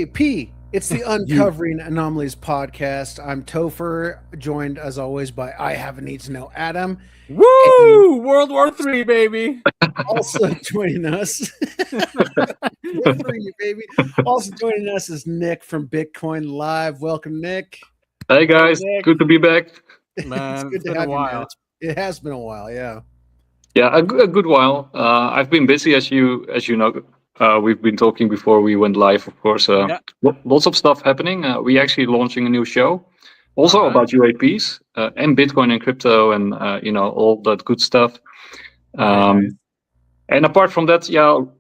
UAP. It's the Uncovering Anomalies podcast. I'm Topher, joined as always by I Have a Need to Know Adam. Woo! World War III, baby. Also joining us, baby. Also joining us is Nick from Bitcoin Live. Welcome, Nick. Hey guys, Nick. Good to be back. Man, it's good to have you, man. It has been a while, yeah. Yeah, a good while. I've been busy, as you know. We've been talking before we went live, of course. Lots of stuff happening. We actually launching a new show, also about UAPs and Bitcoin and crypto and all that good stuff. And apart from that,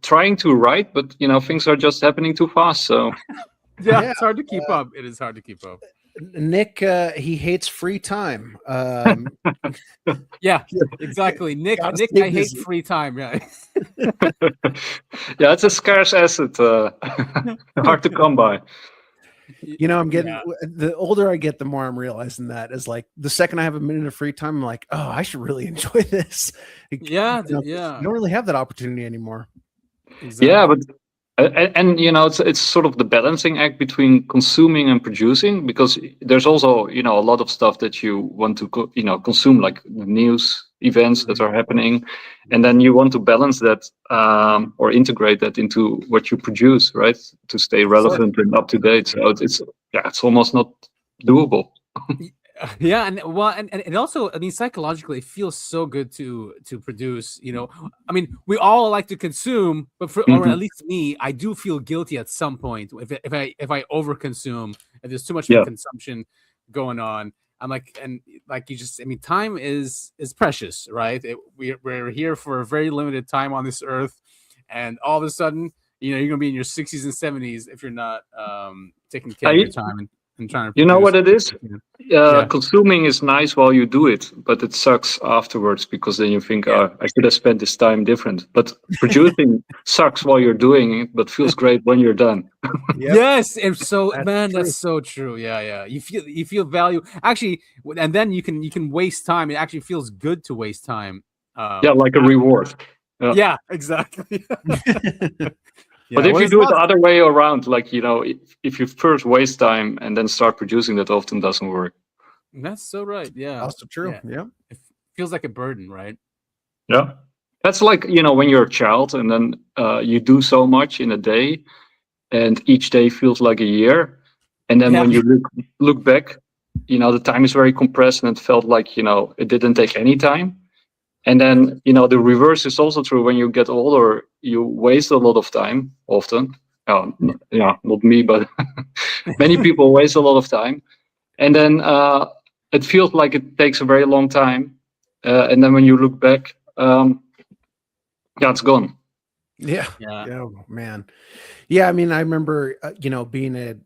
trying to write, but things are just happening too fast. So it's hard to keep up. It is hard to keep up. Nick, he hates free time. Yeah, exactly. Nick, I hate free time. Yeah, yeah, it's a scarce asset. Hard to come by. I'm getting the older I get, the more I'm realizing that is like the second I have a minute of free time, I'm like, oh, I should really enjoy this. You don't really have that opportunity anymore. Exactly. Yeah, but. And it's sort of the balancing act between consuming and producing, because there's also a lot of stuff that you want to consume, like the news events that are happening, and then you want to balance that or integrate that into what you produce, right, to stay relevant and up to date. So it's almost not doable. Yeah, and also, I mean, psychologically, it feels so good to produce. I mean, we all like to consume, but or at least me, I do feel guilty at some point if I overconsume, if there's too much consumption going on. I'm like, and like you just, I mean, time is precious, right? We're here for a very limited time on this earth, and all of a sudden, you're gonna be in your 60s and 70s if you're not taking care of your time and trying to. You know what it is? Consuming is nice while you do it, but it sucks afterwards, because then you think, I could have spent this time different. But producing sucks while you're doing it, but feels great when you're done. Yes, and so that's so true. Yeah. You feel value actually, and then you can waste time. It actually feels good to waste time. Like a reward. Yeah, exactly. But if you do it the other way around, like, if you first waste time and then start producing, that often doesn't work. That's so right. Yeah. Also true. Yeah. It feels like a burden, right? Yeah. That's like, when you're a child and then you do so much in a day and each day feels like a year. And then when you look back, the time is very compressed and it felt like, it didn't take any time. And then, the reverse is also true. When you get older, you waste a lot of time often. Not me, but many people waste a lot of time. And then it feels like it takes a very long time. And then when you look back, it's gone. Yeah. Oh, man. Yeah, I mean, I remember, being at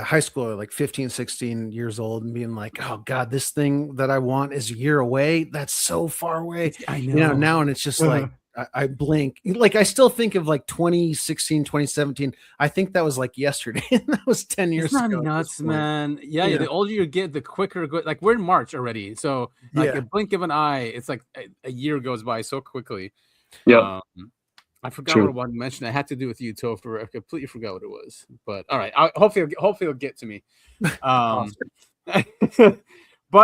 high school, like 15, 16 years old, and being like, oh, God, this thing that I want is a year away. That's so far away. I know. Now, and it's just like, I blink. Like, I still think of like 2016, 2017. I think that was like yesterday. That was 10 years ago. It's not nuts, man. Yeah, the older you get, the quicker. Like, we're in March already. So, like, a blink of an eye, it's like a year goes by so quickly. Yeah. I forgot what I wanted to mention. I had to do with you, Topher. I completely forgot what it was. But all right, hopefully it'll get to me. But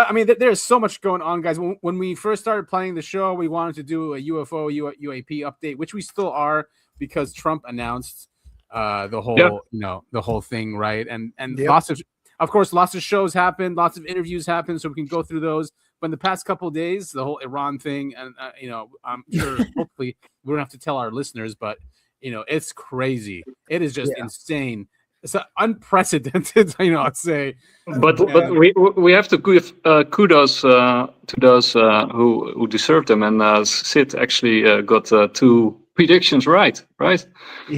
I mean, there's so much going on, guys. When we first started planning the show, we wanted to do a UFO UAP update, which we still are, because Trump announced the whole thing, right? And lots of shows happened, lots of interviews happened, so we can go through those. But in the past couple of days, the whole Iran thing, and I'm sure hopefully we don't have to tell our listeners, but it's crazy. It is just insane. It's unprecedented, I'd say. But we have to give kudos to those who deserve them, and Sid actually got 2 predictions right?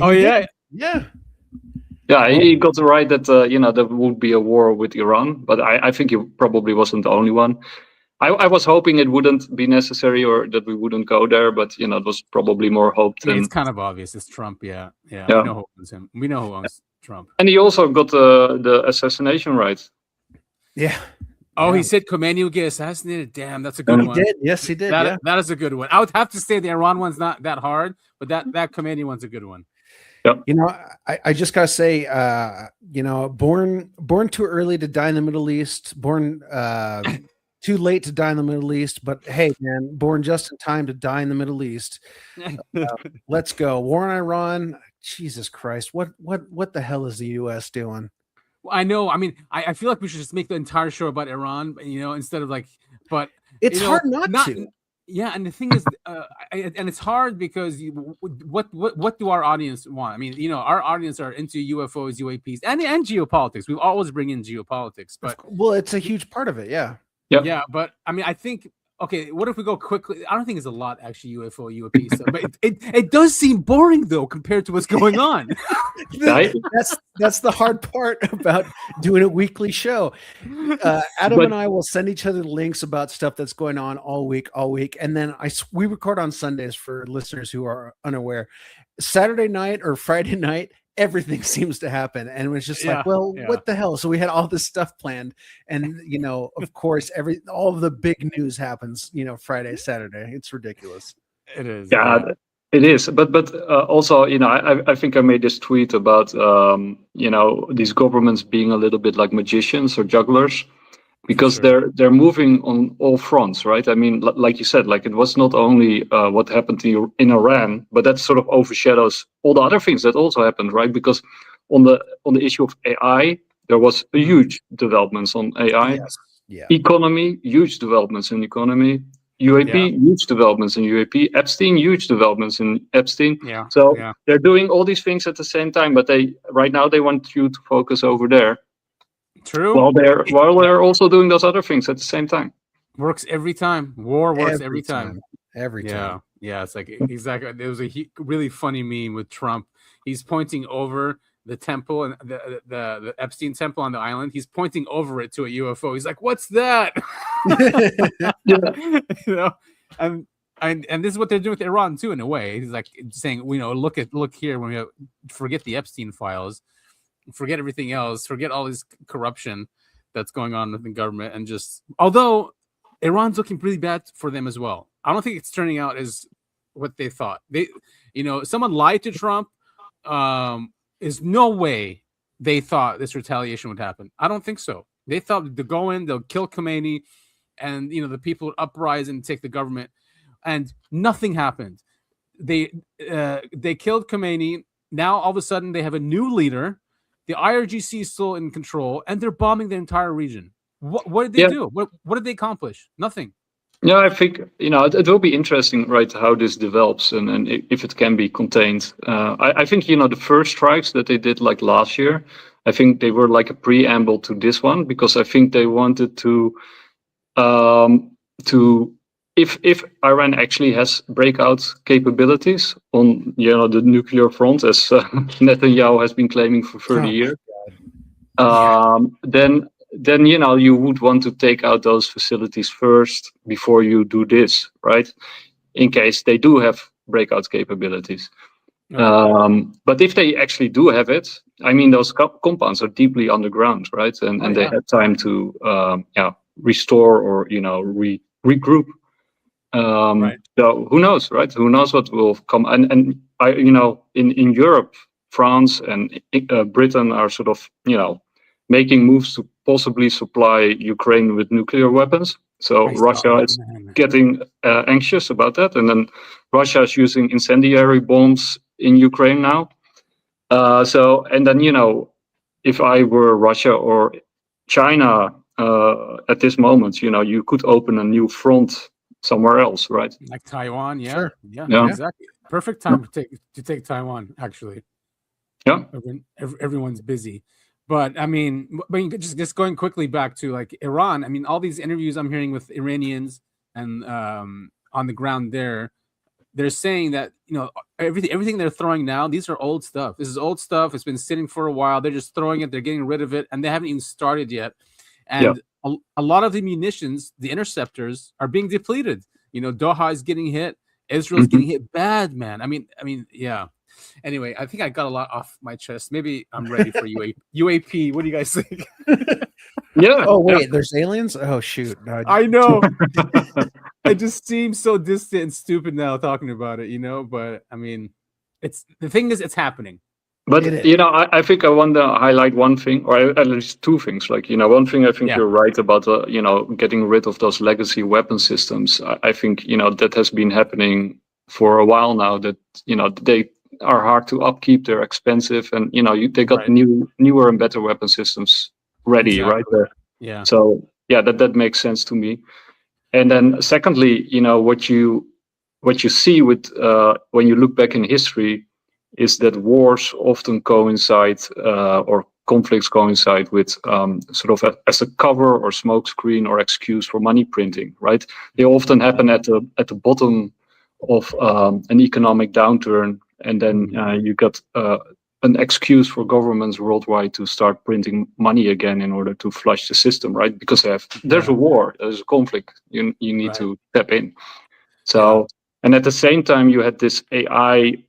Oh yeah. Yeah, he got it right that there would be a war with Iran, but I think he probably wasn't the only one. I was hoping it wouldn't be necessary, or that we wouldn't go there, but it was probably more hope than. It's kind of obvious. It's Trump. Yeah. We know who owns him. We know who owns Trump. And he also got the assassination right. Yeah. Oh, he said Khomeini would get assassinated. Damn, that's a good one. He did. Yes, he did. That is a good one. I would have to say the Iran one's not that hard, but that Khomeini one's a good one. You know, I just gotta say, you know, born too early to die in the Middle East, born too late to die in the Middle East, but hey, man, born just in time to die in the Middle East. Let's go. War in Iran. Jesus Christ, what the hell is the U.S. doing? I know. I mean, I feel like we should just make the entire show about Iran, you know, instead of like. But it's you know, hard not to. Yeah, and the thing is, and it's hard because what do our audience want? I mean, you know, our audience are into UFOs, UAPs, and geopolitics. We always bring in geopolitics, but well, it's a huge part of it. Yeah. Yeah, but I mean, I think. Okay, what if we go quickly? I don't think it's a lot actually UFO, UAP stuff, but it does seem boring though compared to what's going on. That's the hard part about doing a weekly show. Adam and I will send each other links about stuff that's going on all week, and then we record on Sundays for listeners who are unaware. Saturday night or Friday night, everything seems to happen, and it was just like, well, what the hell? So we had all this stuff planned, and you know, of course, all of the big news happens, you know, Friday, Saturday. It's ridiculous. It is. Yeah, it is. But also, you know, I think I made this tweet about you know, these governments being a little bit like magicians or jugglers, because they're moving on all fronts, right? I mean, like you said, like it was not only what happened in Iran, but that sort of overshadows all the other things that also happened, right? Because on the issue of AI, there was a huge developments on AI. Yes. Yeah. Economy, huge developments in economy. UAP, huge developments in UAP. Epstein, huge developments in Epstein. Yeah. So they're doing all these things at the same time, but right now they want you to focus over there. True. While they're also doing those other things at the same time. Works every time. War works every time. Every time. Yeah. It's like exactly. There was a really funny meme with Trump. He's pointing over the temple and the Epstein temple on the island. He's pointing over it to a UFO. He's like, "What's that?" You know, and this is what they're doing with Iran too, in a way. He's like saying, you know, look here when we forget the Epstein files. Forget everything else. Forget all this corruption that's going on with the government, and just although Iran's looking pretty bad for them as well. I don't think it's turning out as what they thought. They, you know, someone lied to Trump. There's no way they thought this retaliation would happen. I don't think so. They thought they'll go in, they'll kill Khomeini, and you know the people would uprise and take the government, and nothing happened. They killed Khomeini. Now all of a sudden they have a new leader. The IRGC is still in control, and they're bombing the entire region. What did they do? What did they accomplish? Nothing. Yeah, I think, you know, it will be interesting, right, how this develops and if it can be contained. I think, you know, the first strikes that they did like last year, I think they were like a preamble to this one, because I think they wanted to if Iran actually has breakout capabilities on, you know, the nuclear front, as Netanyahu has been claiming for 30 years, then you know, you would want to take out those facilities first before you do this, right? In case they do have breakout capabilities. But if they actually do have it, I mean, those compounds are deeply underground, right? And they had time to restore or, you know, regroup. So who knows, right? Who knows what will come? And I, you know, in Europe, France and Britain are sort of, you know, making moves to possibly supply Ukraine with nuclear weapons. So Russia is getting anxious about that, and then Russia is using incendiary bombs in Ukraine now. So, and then, you know, if I were Russia or China at this moment, you know, you could open a new front somewhere else, right? Like Taiwan, Sure. Yeah, exactly. Perfect time to take Taiwan, actually. Yeah. Everyone's busy. But I mean, just going quickly back to like Iran. I mean, all these interviews I'm hearing with Iranians and on the ground there, they're saying that, you know, everything they're throwing now, these are old stuff. This is old stuff. It's been sitting for a while. They're just throwing it. They're getting rid of it, and they haven't even started yet. And a lot of the munitions, the interceptors, are being depleted. You know, Doha is getting hit. Israel's getting hit bad, man. I mean, yeah. Anyway, I think I got a lot off my chest. Maybe I'm ready for UAP. What do you guys think? Yeah. Oh, wait, there's aliens? Oh, shoot. No, I know. It just seems so distant and stupid now talking about it, you know? But, I mean, the thing is, it's happening. But I think I want to highlight one thing, or at least two things. Like, one thing I think you're right about, getting rid of those legacy weapon systems. I think that has been happening for a while now. That they are hard to upkeep, they're expensive, and they got newer and better weapon systems ready, right? Yeah. So that makes sense to me. And then secondly, what you see with when you look back in history is that wars often coincide or conflicts coincide with sort of as a cover or smokescreen or excuse for money printing, right? They often happen at the bottom of an economic downturn, and then you got an excuse for governments worldwide to start printing money again in order to flush the system, right? Because there's a war, there's a conflict, you need to step in. So, and at the same time, you had this AI.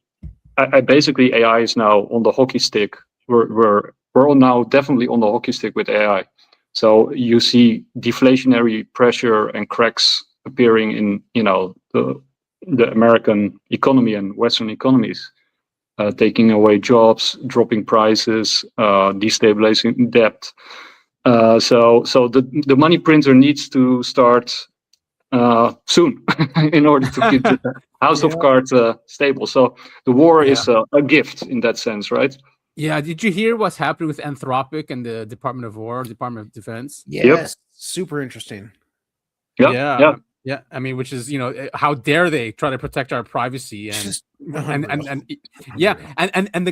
Basically, AI is now on the hockey stick. We're all now definitely on the hockey stick with AI. So you see deflationary pressure and cracks appearing in the American economy and Western economies, taking away jobs, dropping prices, destabilizing debt. So the money printer needs to start soon in order to keep the house of cards stable. So the war is a gift in that sense, right? Yeah. Did you hear what's happening with Anthropic and the Department of War, Department of Defense? Yes, super interesting. Yeah. I mean, which is, how dare they try to protect our privacy and the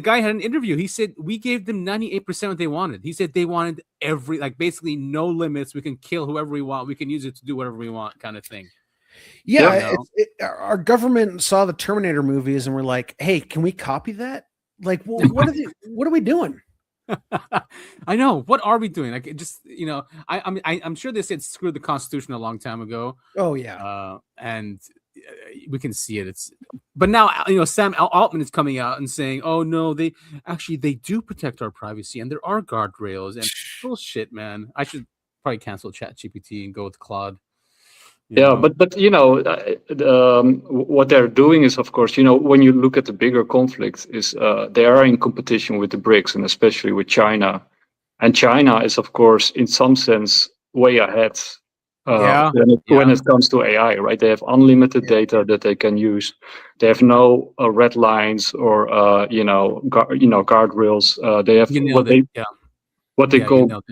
guy had an interview. He said we gave them 98% what they wanted. He said they wanted basically no limits. We can kill whoever we want. We can use it to do whatever we want, kind of thing. Yeah, our government saw the Terminator movies and we're like, hey, can we copy that? Like, what are we doing? I know. What are we doing? Like, just I'm sure they said screw the Constitution a long time ago. Oh yeah, and we can see it. But now Sam Altman is coming out and saying, "Oh no, they do protect our privacy and there are guardrails." And bullshit, man. I should probably cancel ChatGPT and go with Claude. But what they're doing is, of course, when you look at the bigger conflict, is they are in competition with the BRICS and especially with China, and China is, of course, in some sense way ahead when it comes to AI, right? They have unlimited data that they can use. They have no red lines or guardrails. They have what they call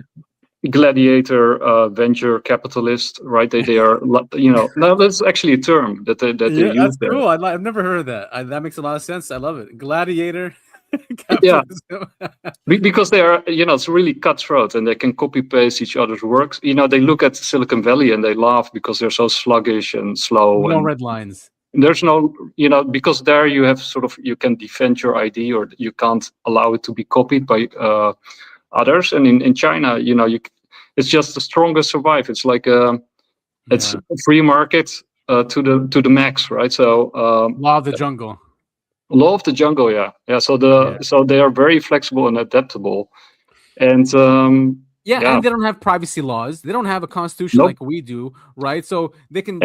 gladiator venture capitalist, right? They are, no, that's actually a term that they use. That's cool. I've never heard of that. That makes a lot of sense. I love it. Gladiator. Because they are, it's really cutthroat and they can copy paste each other's works. They look at Silicon Valley and they laugh because they're so sluggish and slow. No red lines. There's no, because there you have you can defend your ID or you can't allow it to be copied by others. And in China, it's just the strongest survive. It's like it's a free market to the max, right? So law of the jungle. Law of the jungle, yeah. So they are very flexible and adaptable, and and they don't have privacy laws. They don't have a constitution like we do, right? So they can.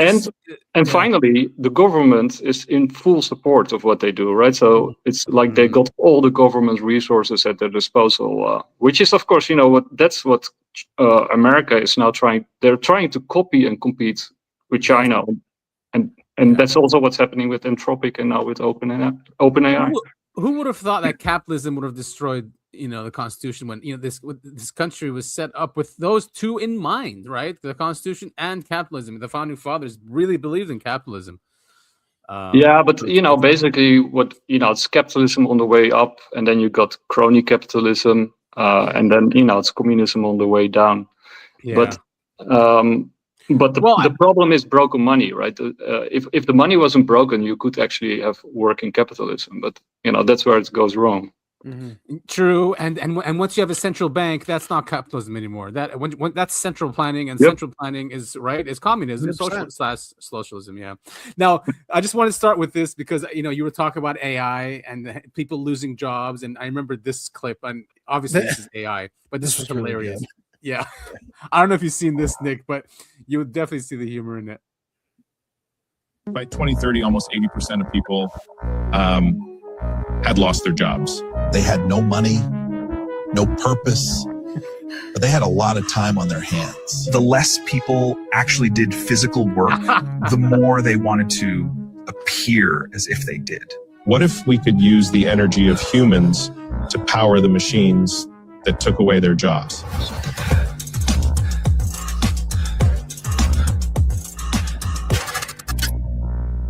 Finally, the government is in full support of what they do, right? So it's like they got all the government resources at their disposal, which is, of course, that's what America is now trying. They're trying to copy and compete with China, and that's also what's happening with Anthropic and now with OpenAI. Who would have thought that capitalism would have destroyed, the Constitution when this country was set up with those two in mind, right? The Constitution and capitalism. The founding fathers really believed in capitalism. But basically, what it's capitalism on the way up, and then you got crony capitalism, and then it's communism on the way down. Yeah. But the problem is broken money, right? If the money wasn't broken, you could actually have working capitalism. But that's where it goes wrong. Mm-hmm. True, and once you have a central bank, that's not capitalism anymore. That when that's central planning, and central planning is communism, socialism. Yeah. Now, I just want to start with this because you were talking about AI and people losing jobs, and I remember this clip, and obviously this is AI, but this was hilarious. Really yeah, I don't know if you've seen this, Nick, but you would definitely see the humor in it. By 2030, almost 80% of people had lost their jobs. They had no money, no purpose, but they had a lot of time on their hands. The less people actually did physical work, the more they wanted to appear as if they did. What if we could use the energy of humans to power the machines that took away their jobs?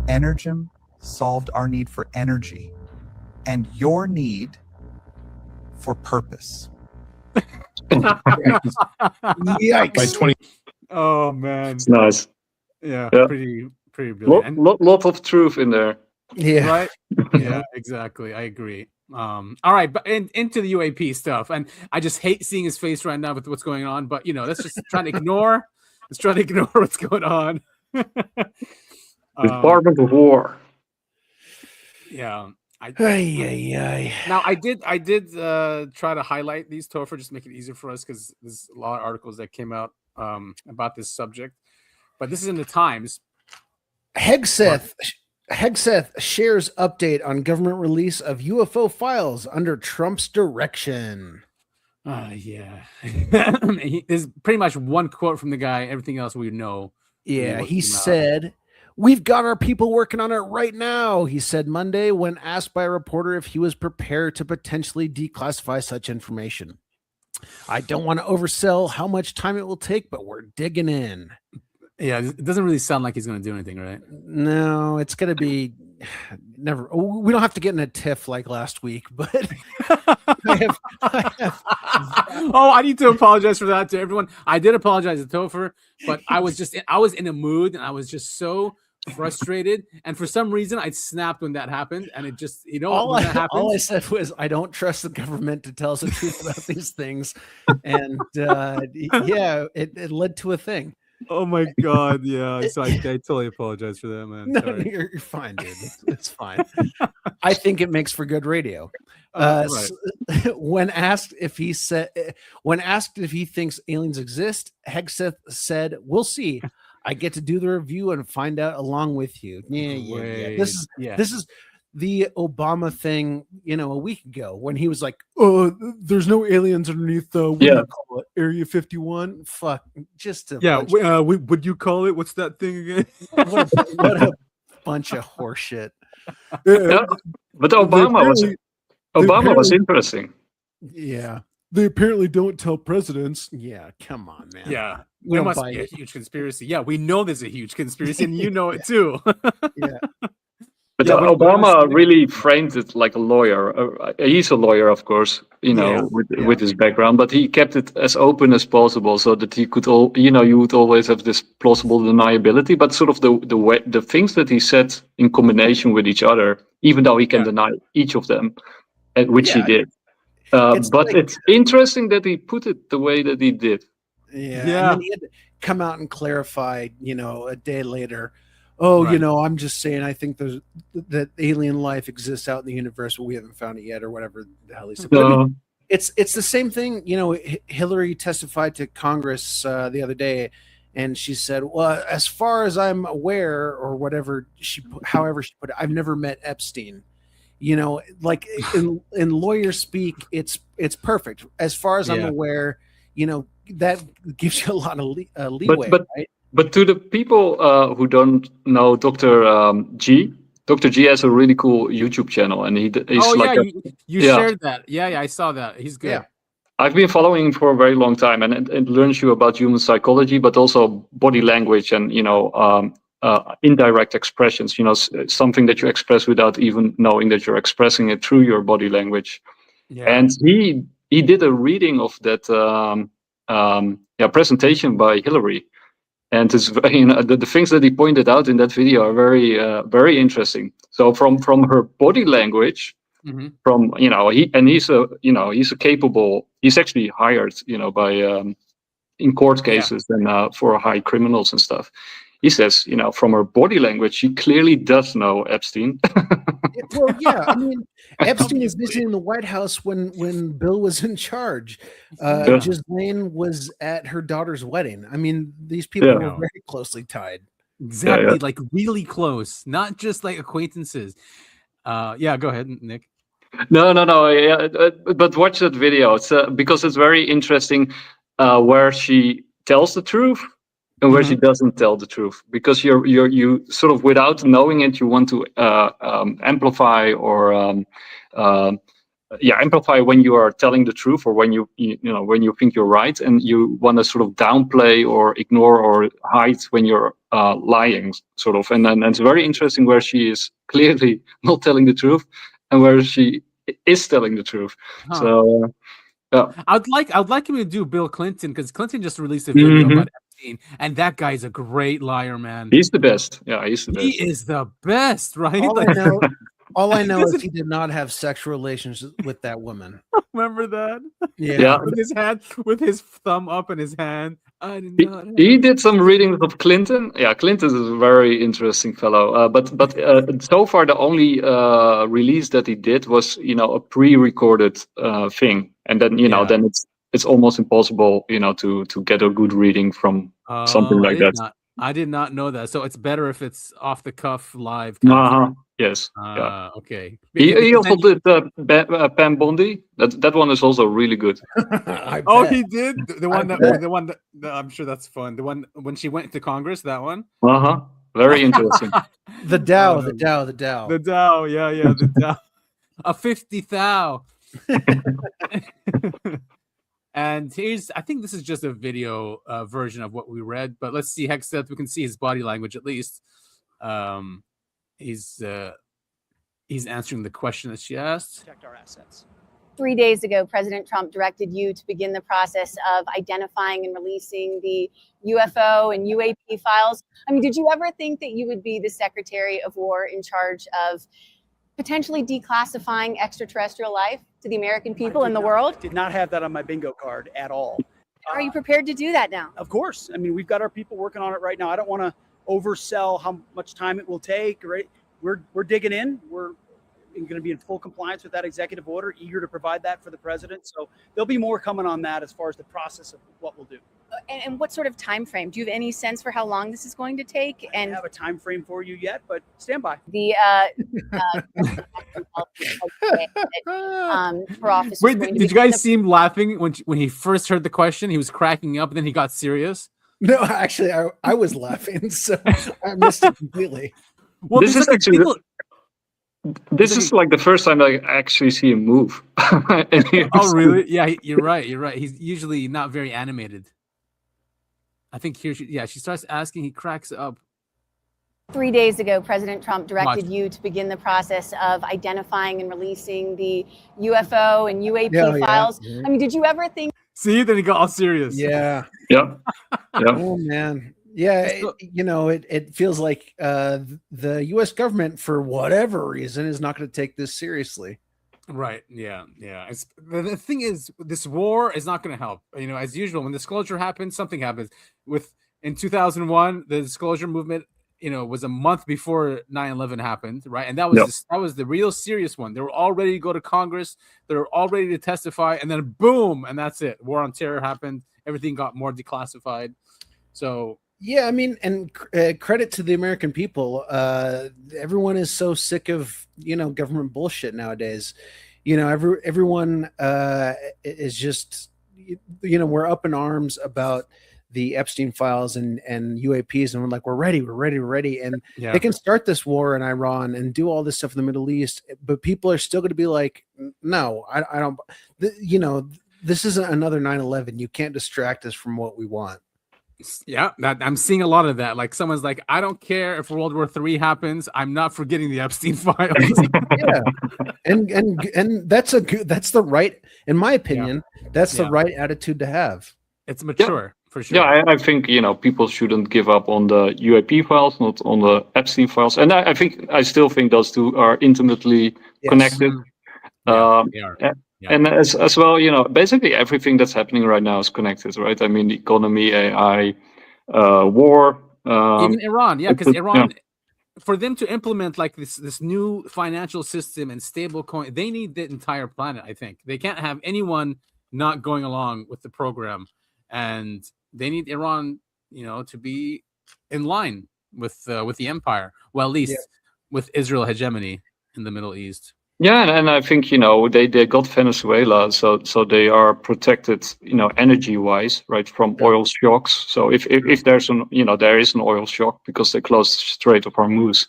Energem solved our need for energy and your need for purpose. Yikes. By 20. Oh man, It's nice. yeah, Yeah. pretty brilliant. Lot of truth in there. Yeah. Right? Yeah, exactly. I agree. All right, but into the UAP stuff, and I just hate seeing his face right now with what's going on. But let's just try to ignore. Let's try to ignore what's going on. Department of War. Yeah. Ay. Now I did try to highlight these Topher, just make it easier for us because there's a lot of articles that came out about this subject. But this is in the Times. Hegseth shares update on government release of UFO files under Trump's direction. Yeah. There's pretty much one quote from the guy. Everything else we know. Yeah, he said, "We've got our people working on it right now," he said Monday when asked by a reporter if he was prepared to potentially declassify such information. "I don't want to oversell how much time it will take, but we're digging in." Yeah, it doesn't really sound like he's going to do anything, right? No, it's going to be never. We don't have to get in a tiff like last week, but I have Oh, I need to apologize for that to everyone. I did apologize to Topher, but I was in a mood and I was just so frustrated. And for some reason, I snapped when that happened. And it just, all I said was, I don't trust the government to tell us the truth about these things. And yeah, it led to a thing. Oh my God. Yeah. So I totally apologize for that, man. No, you're fine, dude. It's fine. I think it makes for good radio. Right. When asked if he thinks aliens exist, Hegseth said, "We'll see. I get to do the review and find out along with you." Yeah. This is the Obama thing, a week ago when he was like, "Oh, there's no aliens underneath what do you call it? Area 51." Fuck, just would you call it? What's that thing again? what a bunch of horseshit. Yeah, but Obama was interesting. Yeah, they apparently don't tell presidents. Yeah, come on, man. Yeah, there must be a huge conspiracy. Yeah, we know there's a huge conspiracy, and you know it too. Yeah. But Obama really framed it like a lawyer. He's a lawyer, of course, with his background, but he kept it as open as possible so that he could you would always have this plausible deniability, but sort of the things that he said in combination with each other, even though he can deny each of them, which he did. It's interesting that he put it the way that he did. Yeah. And then he had to come out and clarify, a day later. Oh, right. I'm just saying, I think that alien life exists out in the universe, but we haven't found it yet, or whatever the hell he said. But, I mean, it's the same thing. Hillary testified to Congress the other day, and she said, "Well, as far as I'm aware," or whatever however she put it, "I've never met Epstein." Like in lawyer speak, it's perfect. As far as I'm aware, that gives you a lot of leeway, right? But to the people who don't know Dr. G has a really cool YouTube channel, and he's you shared that. Yeah, I saw that. He's good. Yeah. I've been following him for a very long time, and it learns you about human psychology, but also body language and indirect expressions. Something that you express without even knowing that you're expressing it through your body language. Yeah. And he did a reading of that presentation by Hillary. And it's the things that he pointed out in that video are very very interesting. So from her body language, from he's actually hired by in court cases and for high criminals and stuff. He says, from her body language, she clearly does know Epstein. Well, yeah, I mean, Epstein was visiting the White House when Bill was in charge. Ghislaine was at her daughter's wedding. I mean, these people were very closely tied. Exactly, like really close, not just like acquaintances. Go ahead, Nick. No. Yeah, but watch that video. It's because it's very interesting where she tells the truth and where she doesn't tell the truth. Because you sort of without knowing it, you want to amplify or amplify when you are telling the truth or when you know when you think you're right, and you want to sort of downplay or ignore or hide when you're lying, sort of. And then it's very interesting where she is clearly not telling the truth and where she is telling the truth. So I'd like him to do Bill Clinton, because Clinton just released a video about Epstein, and that guy's a great liar, man. He's the best. Yeah, he's the best. He is the best, right? All I know is he did not have sexual relations with that woman. Remember that? Yeah. With his thumb up in his hand. I did not. He did some readings of Clinton. Yeah, Clinton is a very interesting fellow. But so far the only release that he did was a pre-recorded thing, and then then it's almost impossible to get a good reading from something like that. I did not know that. So it's better if it's off the cuff live. Yes. Okay. He also did Pam Bondi. That one is also really good. He did the one that I'm sure that's fun. The one when she went to Congress. That one. Very interesting. The Dow. The Dow. Yeah. The Dow. A 50 thou. And I think this is just a video version of what we read, but let's see Hexeth. We can see his body language at least. He's answering the question that she asked. Protect our assets. 3 days ago, President Trump directed you to begin the process of identifying and releasing the UFO and UAP files. I mean, did you ever think that you would be the Secretary of War in charge of potentially declassifying extraterrestrial life to the American people and the world? Did not have that on my bingo card at all. Are you prepared to do that now? Of course. I mean, we've got our people working on it right now. I don't want to oversell how much time it will take. Right? We're digging in. We're going to be in full compliance with that executive order, eager to provide that for the president. So there'll be more coming on that as far as the process of what we'll do. And what sort of time frame? Do you have any sense for how long this is going to take? I don't have a time frame for you yet, but stand by. The for office. Wait, did you guys see him laughing when he first heard the question? He was cracking up, and then he got serious. No, actually, I was laughing, so I missed it completely. Well, this is actually this is like the first time I actually see him move. Oh, really? Yeah, you're right. He's usually not very animated. I think here, she starts asking. He cracks up. 3 days ago, President Trump directed you to begin the process of identifying and releasing the UFO and UAP files. Yeah. I mean, did you ever think? See, then he got all serious. Yeah. Yeah. Oh man. Yeah. It feels like the U.S. government, for whatever reason, is not going to take this seriously. Right. Yeah. The thing is, this war is not going to help. As usual, when disclosure happens, something happens. In 2001, the disclosure movement, was a month before 9/11 happened, right? And that was the real serious one. They were all ready to go to Congress. They were all ready to testify, and then boom, and that's it. War on Terror happened. Everything got more declassified. So. Yeah, I mean, and credit to the American people. Everyone is so sick of government bullshit nowadays. Everyone is just we're up in arms about the Epstein files and UAPs, and we're ready, and they can start this war in Iran and do all this stuff in the Middle East, but people are still going to be like, no, I don't. This isn't another 9/11. You can't distract us from what we want. Yeah, I'm seeing a lot of that. Like someone's like, I don't care if World War III happens. I'm not forgetting the Epstein files. Yeah, and that's the right, in my opinion, that's the right attitude to have. It's mature for sure. Yeah, I think people shouldn't give up on the UAP files, not on the Epstein files, and I still think those two are intimately connected. They are. And as well, basically everything that's happening right now is connected, right? I mean, the economy, AI, war. Even Iran, because Iran, for them to implement like this new financial system and stable coin, they need the entire planet, I think. They can't have anyone not going along with the program. And they need Iran, to be in line with the empire. Well, at least with Israel hegemony in the Middle East. Yeah, and I think they got Venezuela, so they are protected, energy wise, right, from oil shocks. So if there's there is an oil shock because they closed the Strait of Hormuz,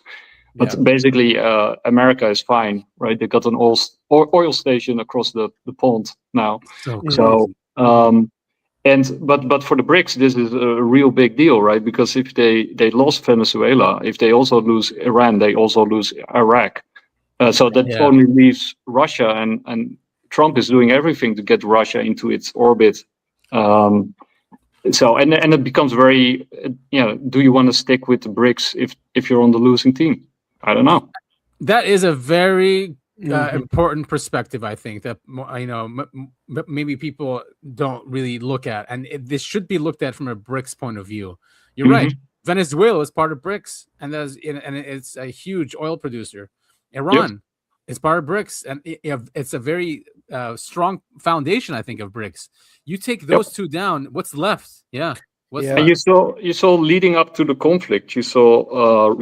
but basically America is fine, right? They got an oil station across the pond now. So but for the BRICS, this is a real big deal, right? Because if they lost Venezuela, if they also lose Iran, they also lose Iraq. So that only leaves Russia, and Trump is doing everything to get Russia into its orbit. So and it becomes very, do you want to stick with the BRICS if you're on the losing team? I don't know. That is a very important perspective, I think, that maybe people don't really look at, and this should be looked at from a BRICS point of view. You're right. Venezuela is part of BRICS, and it's a huge oil producer. Iran is part of BRICS, and it's a very strong foundation, I think, of BRICS. You take those two down, what's left? And you saw leading up to the conflict, you saw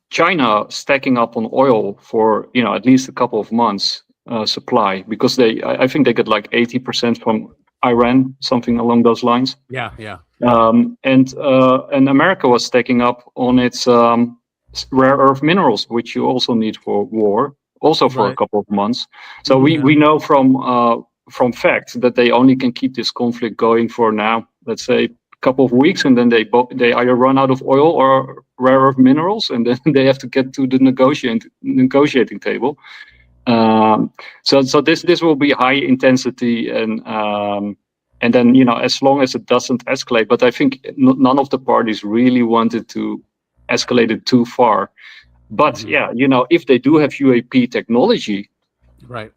China stacking up on oil for at least a couple of months supply, because I think they get like 80% from Iran, something along those lines. And America was stacking up on its rare earth minerals, which you also need for war, also for a couple of months. So we know from fact that they only can keep this conflict going for now, let's say, a couple of weeks, and then they either run out of oil or rare earth minerals, and then they have to get to the negotiating table. So this will be high intensity, and then as long as it doesn't escalate. But I think none of the parties really wanted to escalate it too far. But if they do have UAP technology, right,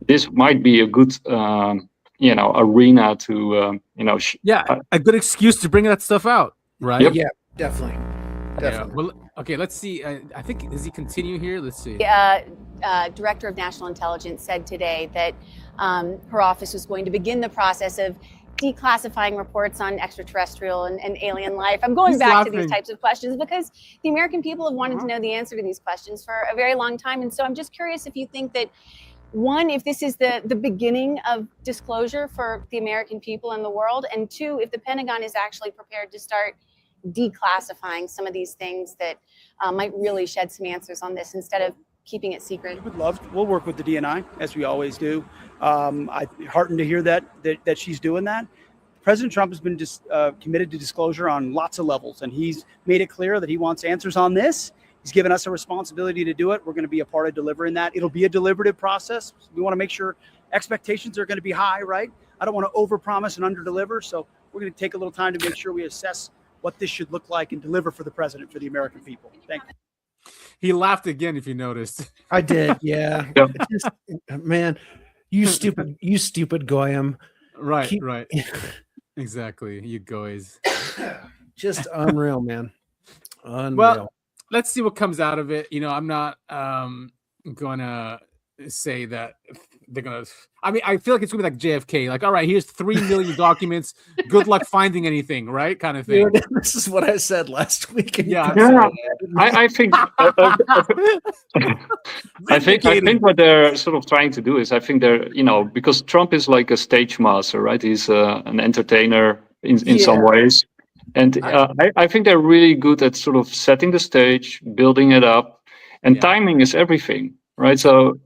this might be a good arena to a good excuse to bring that stuff out, right? Yeah, definitely. Well, okay, let's see. I think, does he continue here? Let's see. Director of National Intelligence said today that her office was going to begin the process of declassifying reports on extraterrestrial and alien life. I'm going back to these types of questions because the American people have wanted to know the answer to these questions for a very long time. And so I'm just curious if you think that, one, if this is the beginning of disclosure for the American people and the world, and two, if the Pentagon is actually prepared to start declassifying some of these things that might really shed some answers on this instead of keeping it secret. We'll work with the DNI as we always do. I'm heartened to hear that she's doing that. President Trump has been committed to disclosure on lots of levels, and he's made it clear that he wants answers on this. He's given us a responsibility to do it. We're going to be a part of delivering that. It'll be a deliberative process. We want to make sure expectations are going to be high, right? I don't want to overpromise and underdeliver, so we're going to take a little time to make sure we assess what this should look like and deliver for the president, for the American people. Thank you. He laughed again, if you noticed. I did, yeah. Just, man, you stupid goyim. Right. Exactly, you goys. Just unreal, man. Unreal. Well, let's see what comes out of it. I'm not gonna say that they're gonna. I mean, I feel like it's gonna be like JFK. Like, all right, here's 3 million documents. Good luck finding anything, right? Kind of thing. Dude, this is what I said last week. I think what they're sort of trying to do is, I think they're, because Trump is like a stage master, right? He's an entertainer in some ways. And I think they're really good at sort of setting the stage, building it up, and timing is everything, right? So,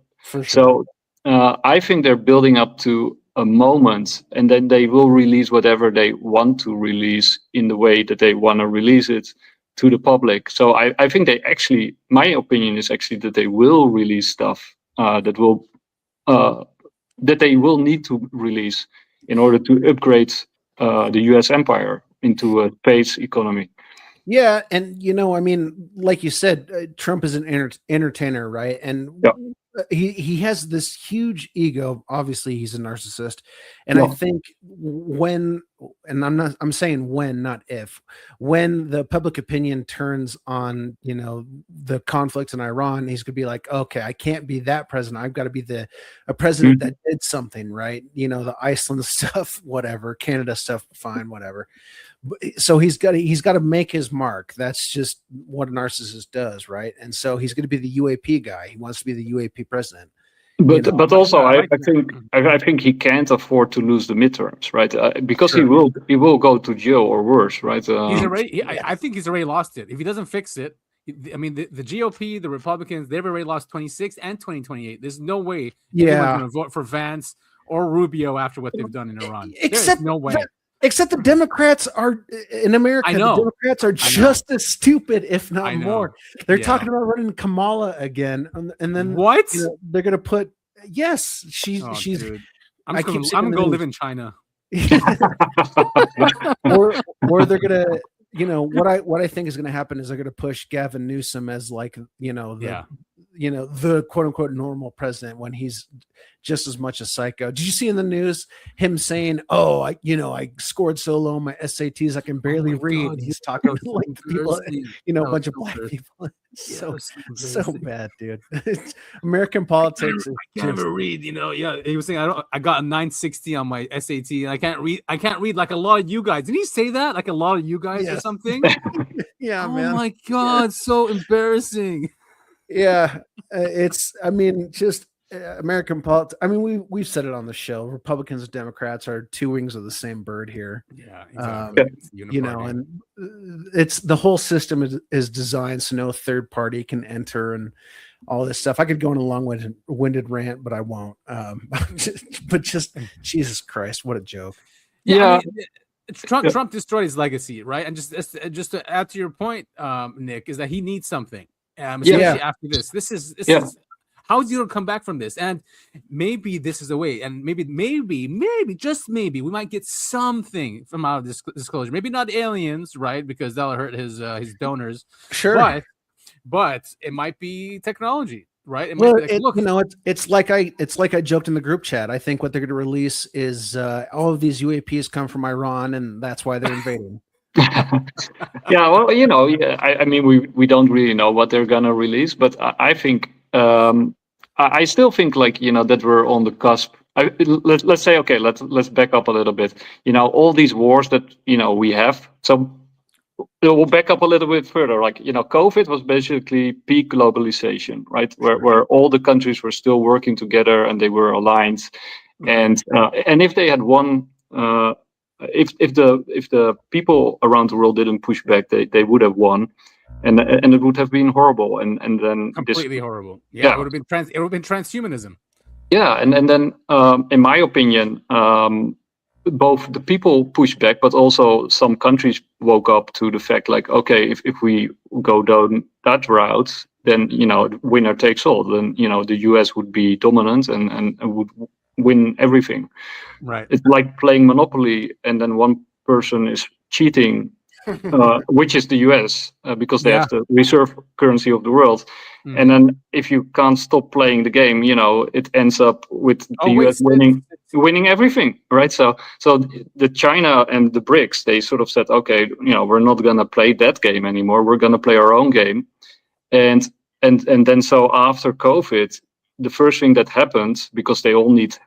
I think they're building up to a moment, and then they will release whatever they want to release in the way that they want to release it to the public. So I think they actually, my opinion is actually that they will release stuff that they will need to release in order to upgrade the U.S. empire into a space economy. Yeah, and I mean, like you said, Trump is an entertainer, right? And he has this huge ego. Obviously, he's a narcissist, and I think I'm saying when, not if, when the public opinion turns on, the conflict in Iran, he's gonna be like, okay, I can't be that president. I've got to be a president that did something, right? The Iceland stuff, whatever, Canada stuff, fine, whatever. So he's got to make his mark. That's just what a narcissist does, right? And so he's going to be the UAP guy. He wants to be the UAP president. But also I think he can't afford to lose the midterms, right? Because he will go to jail or worse, right? He's already. I think he's already lost it. If he doesn't fix it, I mean, the GOP, the Republicans, they've already lost 26 and 2028. There's no way anyone's going to vote for Vance or Rubio after what they've done in Iran. There's no way. Except the Democrats are in America. The Democrats are just as stupid, if not more. They're talking about running Kamala again, and then what they're going to put? Yes, she's. Dude. I'm gonna go live in China. or they're gonna. What I think is going to happen is they're going to push Gavin Newsom as the quote unquote normal president when he's just as much a psycho. Did you see in the news him saying, "Oh, I scored so low on my SATs I can barely read." God, he's talking to like people, a bunch of black people. So bad, dude. American politics. I can't even read. He was saying I got a 960 on my SAT, and I can't read like a lot of you guys. Did he say that? Like a lot of you guys or something? Yeah, man. Oh my God, so embarrassing. Yeah, American politics. I mean, we've said it on the show. Republicans and Democrats are two wings of the same bird here. Yeah, exactly. And it's the whole system is designed so no third party can enter and all this stuff. I could go on a long-winded rant, but I won't. But just Jesus Christ, what a joke! Yeah. Trump destroyed his legacy, right? And just to add to your point, Nick, is that he needs something. Especially after this. This is how is he gonna come back from this? And maybe this is a way, and maybe just maybe we might get something from out of this disclosure. Maybe not aliens, right? Because that'll hurt his donors. Sure, but it might be technology, right? It's like I joked in the group chat. I think what they're going to release is all of these UAPs come from Iran, and that's why they're invading. I mean, we don't really know what they're gonna release, but I think I still think that we're on the cusp. Let's say let's back up a little bit. All these wars that we have. So we'll back up a little bit further. COVID was basically peak globalization, right? Where all the countries were still working together and they were aligned, and if they had won. If the people around the world didn't push back, they would have won, and it would have been horrible. And then completely horrible. Yeah, it would have been transhumanism. Yeah, and then in my opinion, both the people pushed back, but also some countries woke up to the fact if we go down that route, then winner takes all. Then the US would be dominant and would win everything. Right. It's like playing Monopoly and then one person is cheating, which is the US, because they have the reserve currency of the world. And then if you can't stop playing the game, it ends up with the US winning everything, right? So the China and the BRICS, they sort of said, okay, we're not gonna play that game anymore. We're gonna play our own game. And then so after COVID, the first thing that happened, because they all need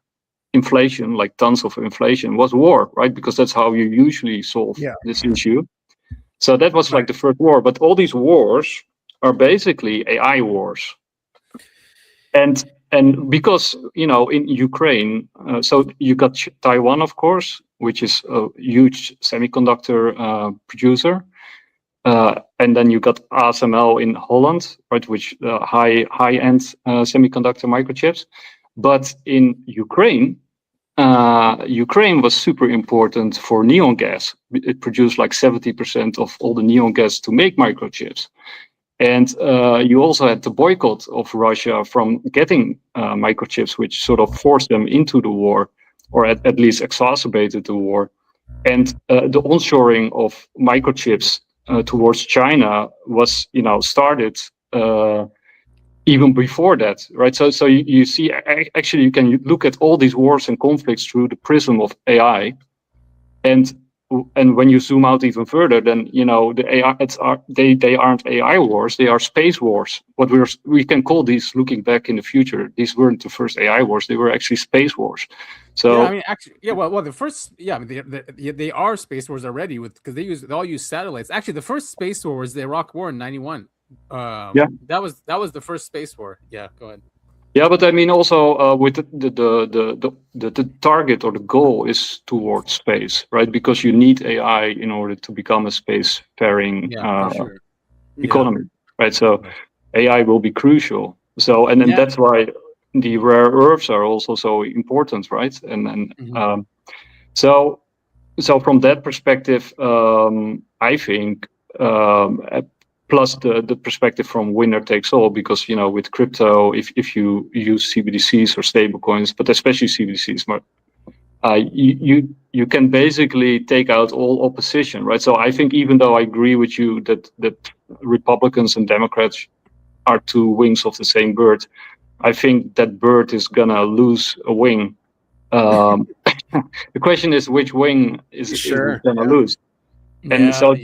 inflation, like tons of inflation, was war, right? Because that's how you usually solve this issue. So that was like the first war. But all these wars are basically AI wars. And because, in Ukraine, so you got Taiwan, of course, which is a huge semiconductor producer. And then you got ASML in Holland, right, which high-end semiconductor microchips. But in Ukraine was super important for neon gas. It produced like 70% of all the neon gas to make microchips. And you also had the boycott of Russia from getting microchips, which sort of forced them into the war, or at least exacerbated the war. And the onshoring of microchips towards China was, started even before that, right? So you see, actually, you can look at all these wars and conflicts through the prism of AI, and when you zoom out even further, then the AI they aren't AI wars; they are space wars. What we can call these, looking back in the future, these weren't the first AI wars; they were actually space wars. So the first, they are space wars already because they all use satellites. Actually, the first space war was the Iraq War in '91. That was the first space war. Yeah, go ahead. Yeah, but I mean also with the target or the goal is towards space, right? Because you need AI in order to become a spacefaring economy, right? So AI will be crucial. So and then that's why the rare earths are also so important, right? And so from that perspective, I think plus the perspective from winner takes all, because with crypto, if you use CBDCs or stablecoins, but especially CBDCs, you can basically take out all opposition, right? So I think even though I agree with you that Republicans and Democrats are two wings of the same bird, I think that bird is gonna lose a wing. The question is which wing is gonna lose, and so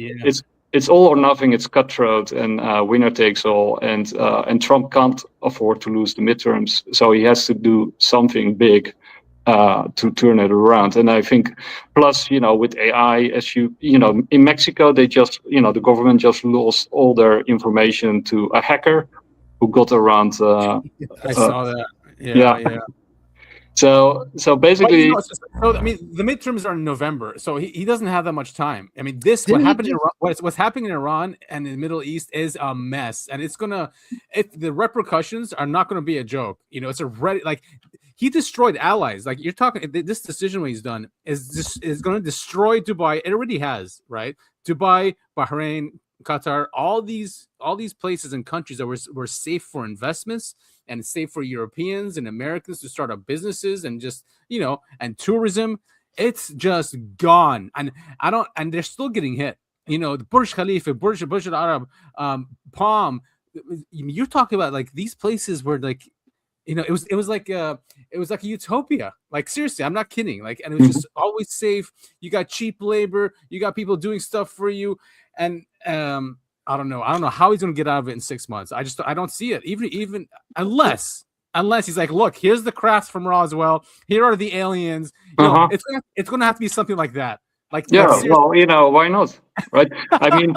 it's all or nothing. It's cutthroat and winner takes all, and Trump can't afford to lose the midterms, so he has to do something big to turn it around. And I think, plus, with AI, as in Mexico, they just, the government just lost all their information to a hacker who got around. I saw that. Yeah. So basically, I mean, the midterms are in November, so he doesn't have that much time. I mean, what's happening in Iran and in the Middle East is a mess, and the repercussions are not going to be a joke. It's already like he destroyed allies. Like you're talking, this decision what he's done is going to destroy Dubai. It already has, right? Dubai, Bahrain, Qatar, all these places and countries that were safe for investments and safe for Europeans and Americans to start up businesses and just, and tourism. It's just gone. And they're still getting hit. The Burj Khalifa, Burj Al Arab, Palm. You're talking about like these places where like, it was like a utopia. Like seriously, I'm not kidding. Like, and it was just always safe. You got cheap labor. You got people doing stuff for you. And I don't know how he's gonna get out of it in 6 months. I don't see it. Even unless he's like, look, here's the crafts from Roswell. Here are the aliens. It's gonna have to be something like that. Like well, why not, right? I mean,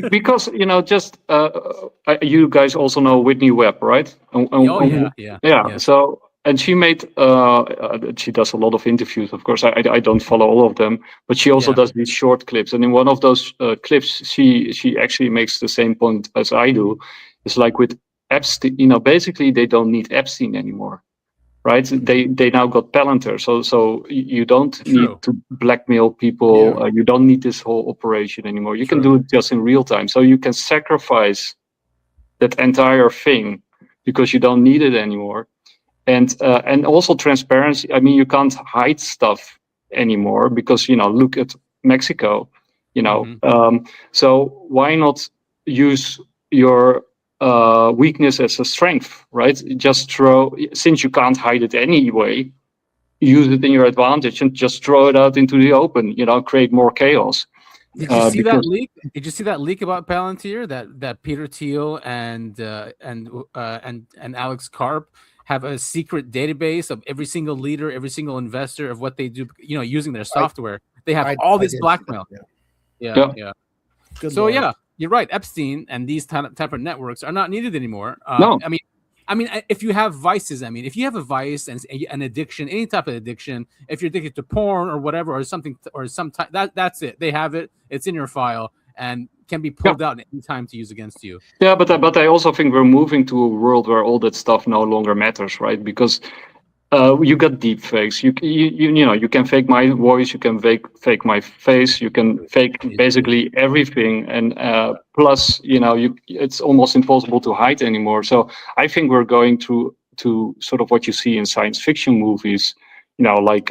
because just you guys also know Whitney Webb, right? Yeah. So, and she made she does a lot of interviews. Of course, I don't follow all of them, but she also does these short clips. And in one of those clips, she actually makes the same point as I do. It's like with Epstein, basically they don't need Epstein anymore. Right? They now got Palantir, so you don't need to blackmail people. You don't need this whole operation anymore. You can do it just in real time. So you can sacrifice that entire thing because you don't need it anymore. And also transparency. I mean, you can't hide stuff anymore because look at Mexico. So why not use your weakness as a strength, right? Just since you can't hide it anyway, use it in your advantage and just throw it out into the open, create more chaos. Did you see that leak? Did you see that leak about Palantir that Peter Thiel and Alex Karp have a secret database of every single leader, every single investor of what they do, using their software. They have all this blackmail. Yeah. Good so Lord. Yeah, you're right. Epstein and these type of networks are not needed anymore. No. I mean, if you have vices, if you have a vice and an addiction, any type of addiction, if you're addicted to porn or whatever, or something, or some type, that's it. They have it. It's in your file and can be pulled out at any time to use against you. Yeah, but I also think we're moving to a world where all that stuff no longer matters, right? Because you got deep fakes. You can fake my voice. You can fake my face. You can fake basically everything. And plus, it's almost impossible to hide anymore. So I think we're going to sort of what you see in science fiction movies. Like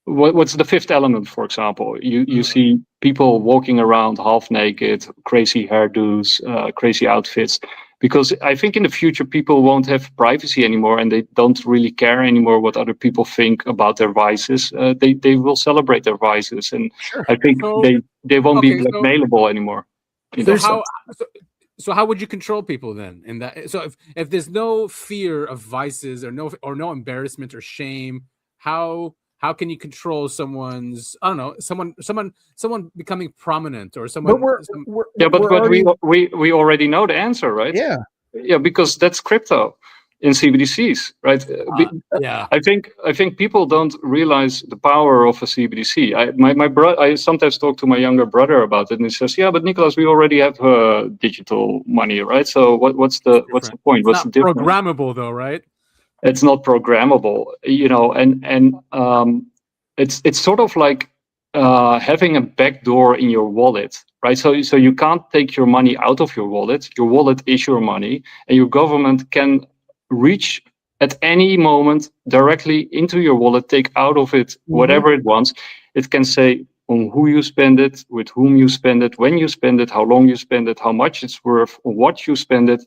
what's The Fifth Element, for example? You see people walking around half naked, crazy hairdos, crazy outfits. Because I think in the future, people won't have privacy anymore and they don't really care anymore what other people think about their vices. They will celebrate their vices. And I think they won't be blackmailable anymore. So how would you control people then? In that, so if there's no fear of vices or no embarrassment or shame, how How can you control someone's, I don't know, someone becoming prominent or someone? We already know the answer, right? Yeah, because that's crypto in CBDCs, right? I think people don't realize the power of a CBDC. I sometimes talk to my younger brother about it, and he says, "Yeah, but Nicholas, we already have digital money, right? So what's the point? What's the difference?" Programmable though, right? It's not programmable, and it's sort of like having a backdoor in your wallet, right? So you can't take your money out of your wallet. Your wallet is your money, and your government can reach at any moment directly into your wallet, take out of it whatever it wants. It can say on who you spend it, with whom you spend it, when you spend it, how long you spend it, how much it's worth, what you spend it,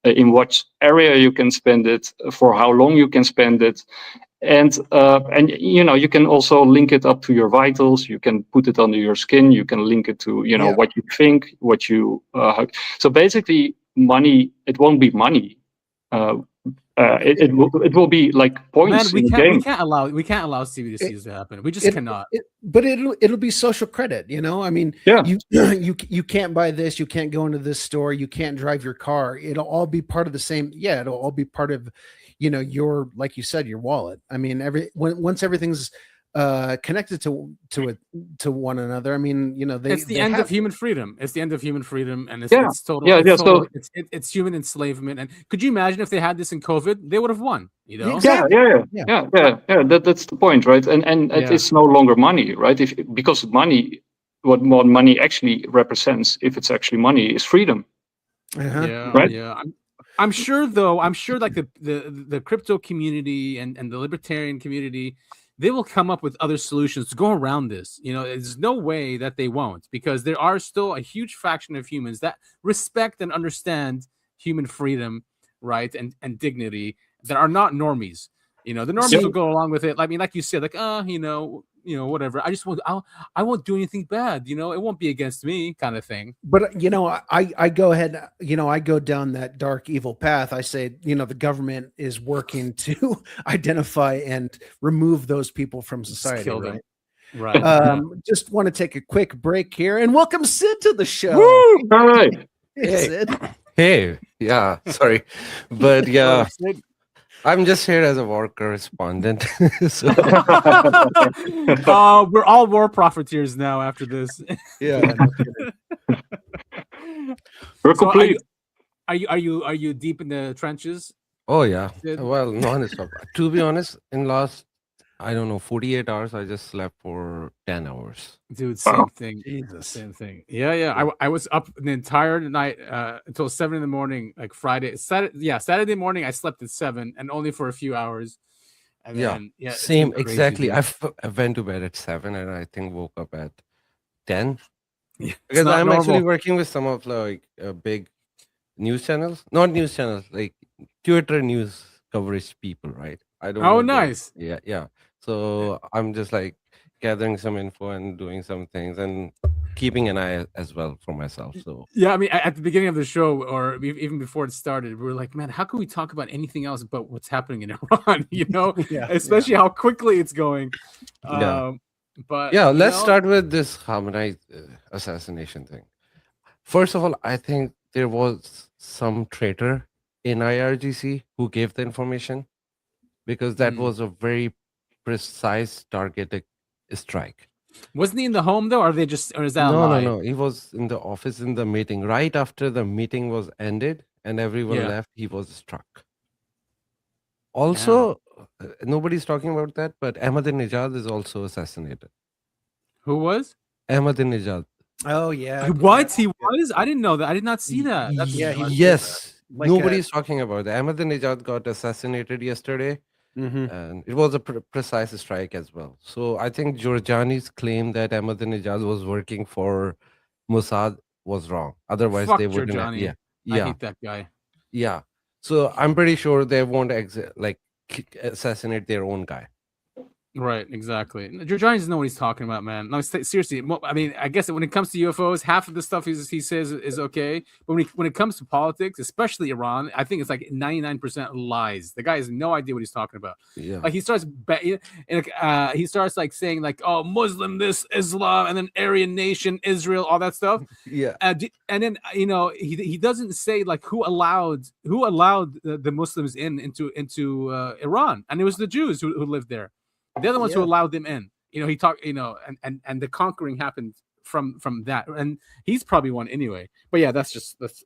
in what area you can spend it, for how long you can spend it. And you can also link it up to your vitals. You can put it under your skin. You can link it to what you think, what you. So basically, money. It won't be money. It will be like points in the game. We can't allow CBDCs to happen. We just cannot. But it'll be social credit. I mean, you can't buy this. You can't go into this store. You can't drive your car. It'll all be part of the same. Yeah, it'll all be part of your, like you said, your wallet. I mean, once everything's connected to one another. I mean, it's the end of human freedom. It's the end of human freedom, and it's total. It's human enslavement. And could you imagine if they had this in COVID? They would have won. Exactly. That's the point, right? And it's no longer money, right? Because money, what money actually represents, if it's actually money, is freedom. Right? Yeah. I'm sure like the crypto community and the libertarian community, they will come up with other solutions to go around this. There's no way that they won't, because there are still a huge fraction of humans that respect and understand human freedom, right, and dignity, that are not normies. The normies will go along with it. I mean, like you said, like, whatever. I won't do anything bad. It won't be against me, kind of thing. But I go ahead. I go down that dark, evil path. I say, the government is working to identify and remove those people from society. Kill right? them. Right. Just want to take a quick break here and welcome Sid to the show. Woo! All right. Hey, Sid. Hey, yeah, sorry, but yeah. I'm just here as a war correspondent. We're all war profiteers now after this. Yeah. We're complete. Are you deep in the trenches? Oh yeah. Well, non-stop. To be honest, in last 48 hours, I just slept for 10 hours. Dude, same thing. Jesus. Same thing. Yeah. I was up the entire night until 7 a.m, like Saturday morning. I slept at 7 and only for a few hours. And then, same exactly. I went to bed at 7 and I think woke up at 10. Yeah, because I'm actually working with some of like big news channels, not news channels, like Twitter news coverage people, right? I don't. Oh, nice. Yeah. So I'm just like gathering some info and doing some things and keeping an eye as well for myself. So yeah, I mean, at the beginning of the show, or even before it started, we were like, man, how can we talk about anything else but what's happening in Iran? Especially how quickly it's going. But let's start with this Khamenei assassination thing. First of all, I think there was some traitor in IRGC who gave the information, because that was a very precise targeted strike. Wasn't he in the home though, or is that no? He was in the office in the meeting. Right after the meeting was ended and everyone left, he was struck. Also, nobody's talking about that, but Ahmadinejad is also assassinated. Who was? Ahmadinejad. Oh yeah. What? He was? I didn't know that. I did not see that. Yes. Nobody's talking about that. Ahmadinejad got assassinated yesterday. And it was a precise strike as well. So I think Giorgiani's claim that Ahmadinejad was working for Mossad was wrong. Otherwise, they wouldn't. I hate that guy. Yeah. So I'm pretty sure they won't assassinate their own guy. Right, exactly. Johnny doesn't know what he's talking about, man. No, seriously. I mean, I guess when it comes to UFOs, half of the stuff he says is okay, but when it comes to politics, especially Iran, I think it's like 99% lies. The guy has no idea what he's talking about. Yeah. Like he starts like saying like, "Oh, Muslim this, Islam, and then Aryan nation, Israel, all that stuff." Yeah. And then he doesn't say like who allowed the Muslims into Iran, and it was the Jews who lived there. They're the ones who allowed them in. He talked, and the conquering happened from that, and he's probably one anyway. But yeah, that's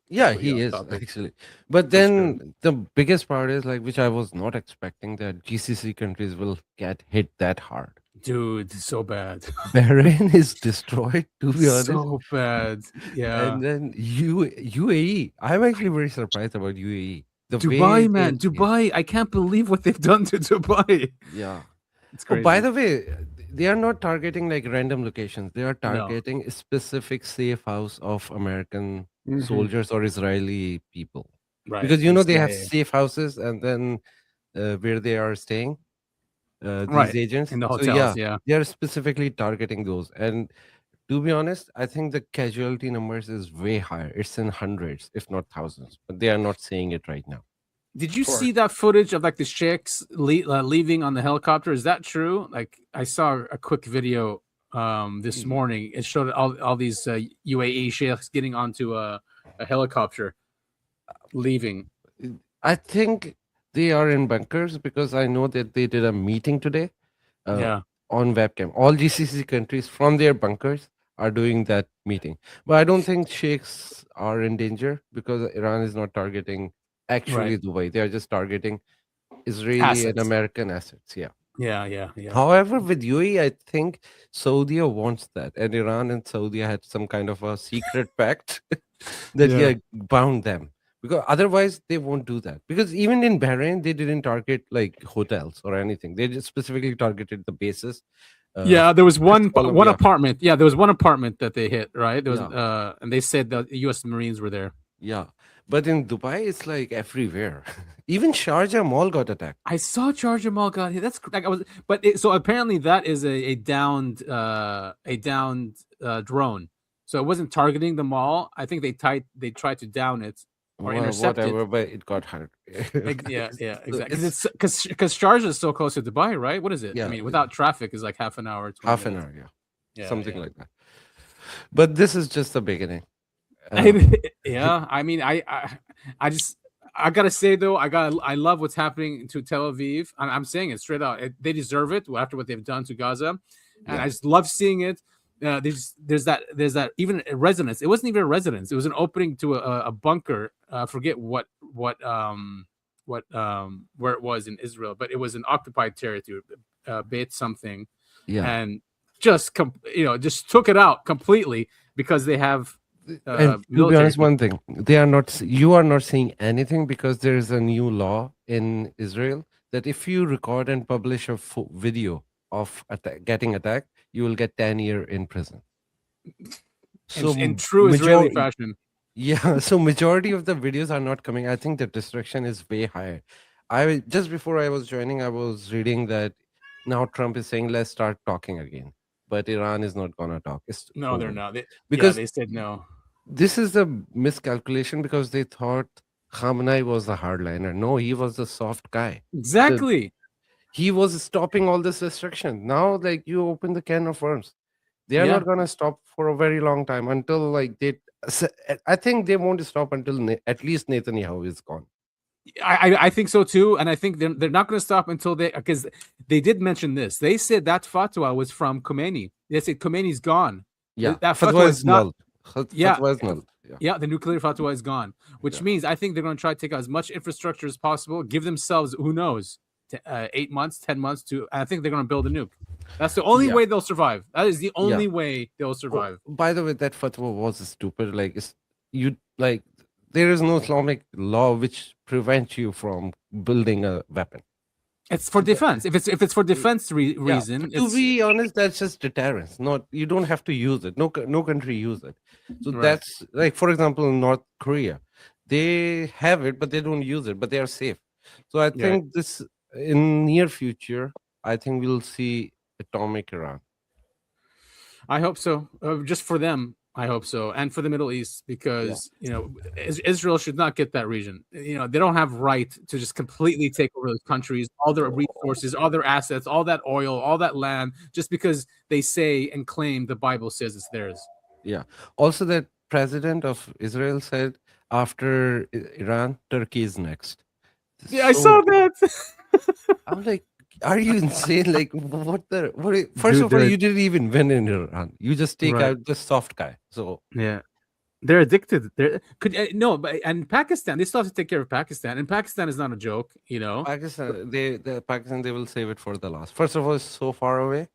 he is actually. But then the biggest part is like, which I was not expecting, that GCC countries will get hit that hard. Dude, so bad. Bahrain is destroyed, to be honest. So bad. Yeah. And then UAE. I'm actually very surprised about UAE. Dubai, man. Dubai. I can't believe what they've done to Dubai. Yeah. It's crazy. Oh, by the way, they are not targeting like random locations. They are targeting a specific safe house of American soldiers or Israeli people. Right. Because they have safe houses, and then where they are staying, these agents in the hotels. So, they are specifically targeting those. And to be honest, I think the casualty numbers is way higher. It's in hundreds, if not thousands. But they are not saying it right now. Did you see that footage of like the sheikhs leaving on the helicopter? Is that true? Like I saw a quick video this morning. It showed all these UAE sheikhs getting onto a helicopter, leaving. I think they are in bunkers, because I know that they did a meeting today on webcam. All GCC countries from their bunkers are doing that meeting. But I don't think sheikhs are in danger, because Iran is not targeting Dubai. They are just targeting Israeli and American assets. Yeah. However, with UAE, I think Saudi wants that, and Iran and Saudi had some kind of a secret pact that bound them, because otherwise they won't do that. Because even in Bahrain, they didn't target like hotels or anything. They just specifically targeted the bases. There was one apartment. Yeah, there was one apartment that they hit. Right, there was, and they said that U.S. Marines were there. Yeah. But in Dubai, it's like everywhere. Even Sharjah Mall got attacked. I saw Sharjah Mall got hit. That's like so apparently that is a downed drone. So it wasn't targeting the mall. I think they tried to down it or intercept it. But it got hurt. Yeah, exactly. Because Sharjah is so close to Dubai, right? What is it? Yeah, I mean, without traffic, is like half an hour. Half an hour, something like that. But this is just the beginning. I mean, I gotta say though, I love what's happening to Tel Aviv. I'm saying it straight out. They deserve it after what they've done to Gaza, and I just love seeing it. There's that even a residence. It wasn't even a residence. It was an opening to a bunker. I forget what where it was in Israel, but it was an occupied territory, Beit something, and just took it out completely because they have. And to be honest, one thing, you are not seeing anything, because there is a new law in Israel that if you record and publish a video of getting attacked, you will get 10 years in prison. So in true Israeli fashion. Yeah, so majority of the videos are not coming. I think the destruction is way higher. Just before I was joining, I was reading that now Trump is saying, let's start talking again. But Iran is not gonna talk. No, they're not. Because they said no. This is a miscalculation, because they thought Khamenei was the hardliner. No, he was the soft guy. Exactly. He was stopping all this destruction. Now, like, you open the can of worms. They are not gonna stop for a very long time until like I think they won't stop until at least Netanyahu is gone. I think so too, and I think they're not going to stop until because they did mention this. They said that fatwa was from Khomeini. They said Khomeini's gone. Yeah, that fatwa is not. Fatwa is null. Yeah, the nuclear fatwa is gone, which means I think they're going to try to take out as much infrastructure as possible. Give themselves, who knows, 8 months, 10 months to. I think they're going to build a nuke. That's the only way they'll survive. That is the only way they'll survive. Oh, by the way, that fatwa was stupid. There is no Islamic law which prevents you from building a weapon. It's for defense. If it's for defense reason, to be honest, that's just deterrence. You don't have to use it. No country use it. So that's like, for example, North Korea, they have it, but they don't use it, but they are safe. So I think this in near future, I think we'll see atomic Iran. I hope so. Just for them, I hope so, and for the Middle East, because Israel should not get that region. They don't have right to just completely take over those countries, all their resources, all their assets, all that oil, all that land, just because they say and claim the Bible says it's theirs. Yeah. Also, the president of Israel said after Iran, Turkey is next. Yeah, I saw that. I'm like, are you insane? Like, first of all, you didn't even win in Iran. You just take out the soft guy. So yeah, they're addicted. And Pakistan, they still have to take care of Pakistan, and Pakistan is not a joke. Pakistan, they will save it for the last. First of all, it's so far away.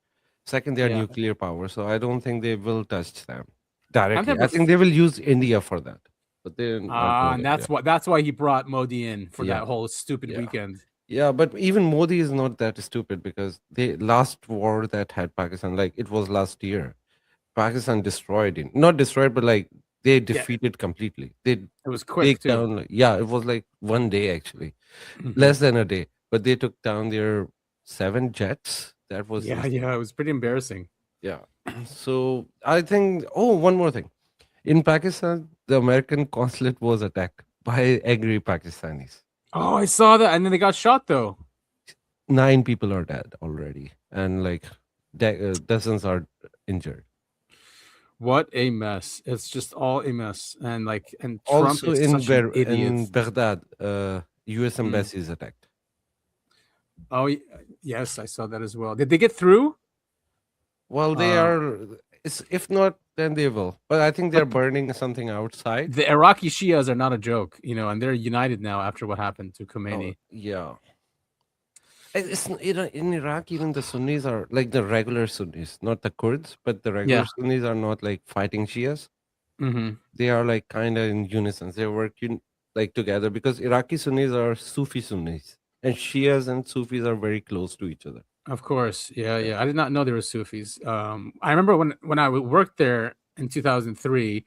Second, they are nuclear power, so I don't think they will touch them directly. I think they will use India for that. But and that's why he brought Modi in for that whole stupid weekend. Yeah, but even Modi is not that stupid, because the last war that had Pakistan, like it was last year, Pakistan destroyed it. Not destroyed, but like they defeated completely. It was quick too. Down, it was like one day actually, less than a day. But they took down their 7 jets. That was it was pretty embarrassing. Yeah. So I think. Oh, one more thing. In Pakistan, the American consulate was attacked by angry Pakistanis. Oh, I saw that, and then they got shot though. 9 people are dead already, and like dozens are injured. What a mess! It's just all a mess, and Trump also is such an idiot. in Baghdad, U.S. embassy is attacked. Oh yes, I saw that as well. Did they get through? Well, they are. If not, then they will. But I think they're burning something outside. The Iraqi Shias are not a joke, and they're united now after what happened to Khomeini. In Iraq, even the Sunnis are like the regular Sunnis, not the Kurds, but the regular Sunnis are not like fighting Shias. Mm-hmm. They are like kind of in unison. They work like together, because Iraqi Sunnis are Sufi Sunnis, and Shias and Sufis are very close to each other. Of course, yeah. I did not know there were Sufis. I remember when I worked there in 2003.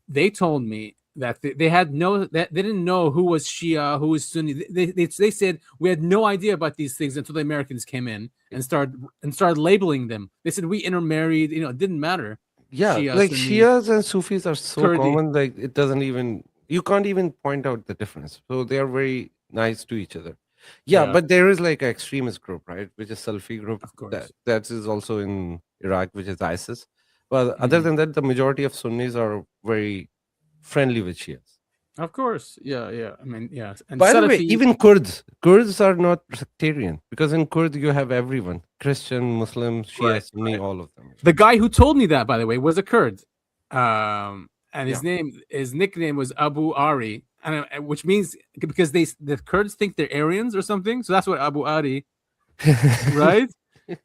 They told me that they didn't know who was Shia, who was Sunni. They said we had no idea about these things until the Americans came in and started labeling them. They said we intermarried. It didn't matter. Yeah, Shia, like Sunni, Shias and Sufis are so Kurdi. common. Like it doesn't even, you can't even point out the difference. So they are very nice to each other. Yeah, but there is like an extremist group, right? Which is Salafi group. Of course. That is also in Iraq, which is ISIS. But other than that, the majority of Sunnis are very friendly with Shias. Of course, yeah. I mean, yeah. And by the way, even Kurds are not sectarian, because in Kurd you have everyone: Christian, Muslim, Shia, Sunni, all of them. The guy who told me that, by the way, was a Kurd, and his nickname was Abu Ari. Which means because the Kurds think they're Aryans or something, so that's what Abu Ari, right?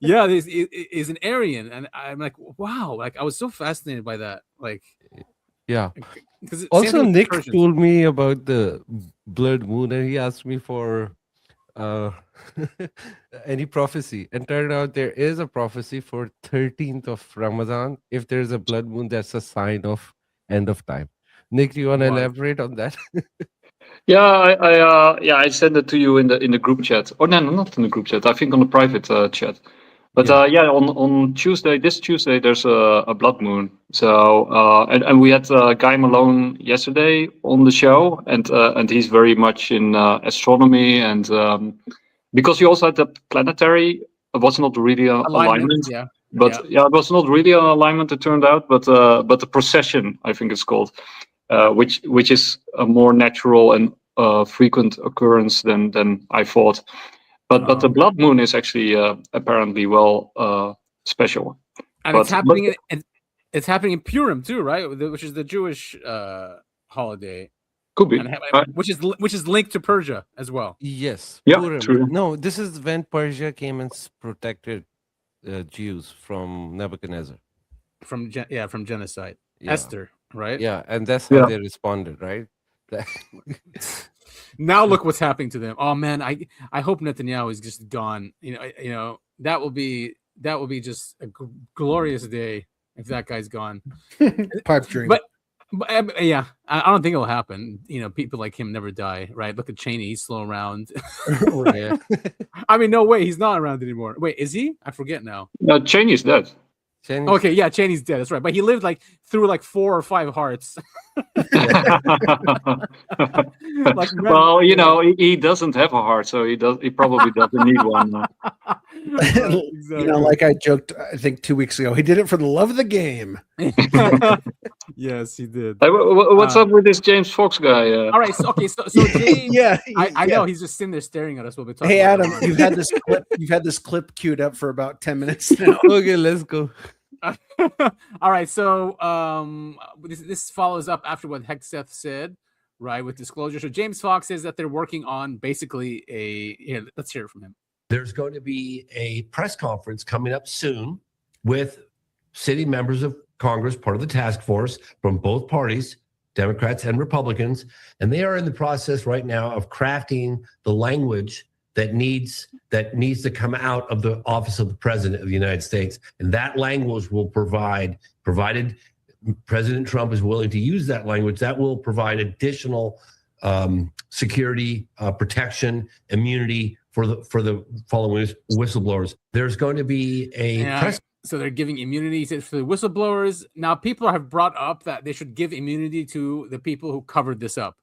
Yeah, is an Aryan, and I'm like, wow, like I was so fascinated by that, like, yeah. Also, Nick told me about the blood moon, and he asked me for any prophecy, and turned out there is a prophecy for 13th of Ramadan. If there's a blood moon, that's a sign of end of time. Nick, do you want to elaborate on that? I sent it to you in the group chat. Oh no, not in the group chat. I think on the private chat. But on this Tuesday, there's a blood moon. So and we had Guy Malone yesterday on the show, and he's very much in astronomy, and because he also had the planetary. It was not really an alignment. But it was not really an alignment. It turned out, but the procession, I think it's called. Which is a more natural and frequent occurrence than I thought, but the blood moon is actually apparently special. And it's happening. It's happening in Purim too, right? Which is the Jewish holiday. Could be. Which is linked to Persia as well. Yes. Yeah. Purim. True. No, this is when Persia came and protected Jews from Nebuchadnezzar. From genocide. Yeah. Esther. Right. Yeah, and that's how they responded, right? Now look what's happening to them. Oh man, I hope Netanyahu is just gone. That will be just a glorious day if that guy's gone. Pipe dream. But But, yeah, I don't think it'll happen. People like him never die, right? Look at Cheney; he's still around. Right. I mean, no way, he's not around anymore. Wait, is he? I forget now. No, Cheney's dead. Chinese- Okay, yeah, Cheney's dead. That's right. But he lived through 4 or 5 hearts. Well, he doesn't have a heart, so he probably doesn't need one. Exactly. Like I joked, I think 2 weeks ago, he did it for the love of the game. Yes, he did. Hey, what's up with this James Fox guy? All right, so James, Yeah, I know he's just sitting there staring at us while we're talking. Hey about Adam, you've had this clip queued up for about 10 minutes now. Okay, let's go. All right, so this follows up after what Hexeth said, right, with disclosure. So James Fox says that they're working on basically let's hear it from him. There's going to be a press conference coming up soon with sitting members of Congress, part of the task force from both parties, Democrats and Republicans, and they are in the process right now of crafting the language that needs to come out of the office of the President of the United States. And that language will provided President Trump is willing to use that language, that will provide additional security, protection, immunity for the following whistleblowers. There's going to be a press. So they're giving immunity for the whistleblowers. Now, people have brought up that they should give immunity to the people who covered this up.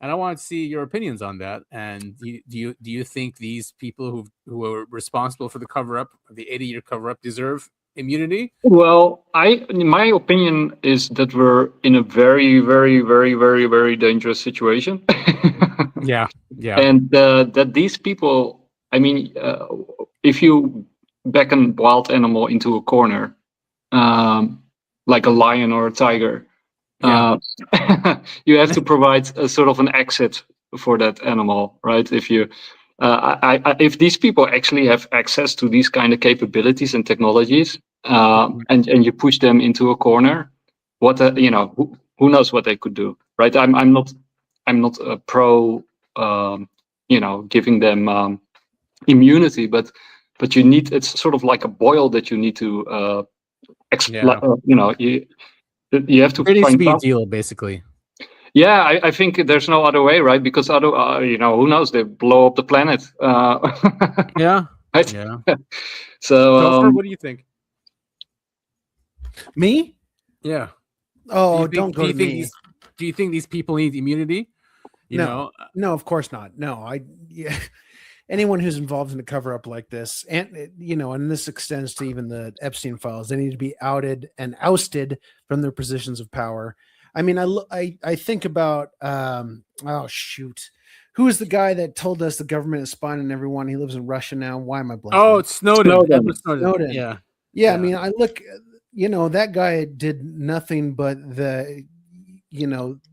And I want to see your opinions on that. And do you think these people who are responsible for the cover-up, the 80-year cover-up, deserve immunity? Well, my opinion is that we're in a very, very, very, very, very dangerous situation. Yeah. And that these people, if you back a wild animal into a corner, like a lion or a tiger, you have to provide a sort of an exit for that animal, right? If these people actually have access to these kind of capabilities and technologies, and you push them into a corner, who knows what they could do, right? I'm not a pro, giving them immunity, but it's sort of like a boil that you need to you have to find a deal, basically. Yeah, I think there's no other way, right? Because who knows? They blow up the planet. Yeah. Right? Yeah. So, what do you think? Me? Yeah. Oh, don't go to me. Do you think these people need immunity? No, of course not. No, anyone who's involved in a cover up like this, and and this extends to even the Epstein files, they need to be outed and ousted from their positions of power. I mean, I think about who is the guy that told us the government is spying on everyone? He lives in Russia now. Why am I blanking? Oh, it's Snowden. Snowden. Yeah. I mean, I look, that guy did nothing but the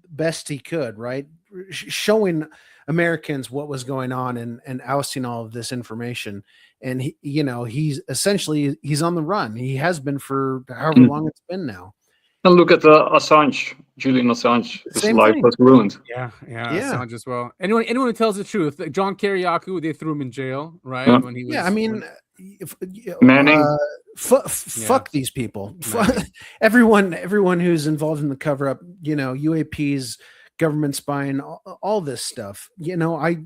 best he could, right? Showing Americans what was going on and ousting all of this information. And he's essentially on the run. He has been for however long it's been now. And look at Assange, Julian Assange. His life was ruined. Yeah. Assange as well. Anyone who tells the truth, John Kiriakou, they threw him in jail, right? Yeah. When he was, Manning. Fuck these people. Everyone who's involved in the cover up, UAPs, government spying, all this stuff. I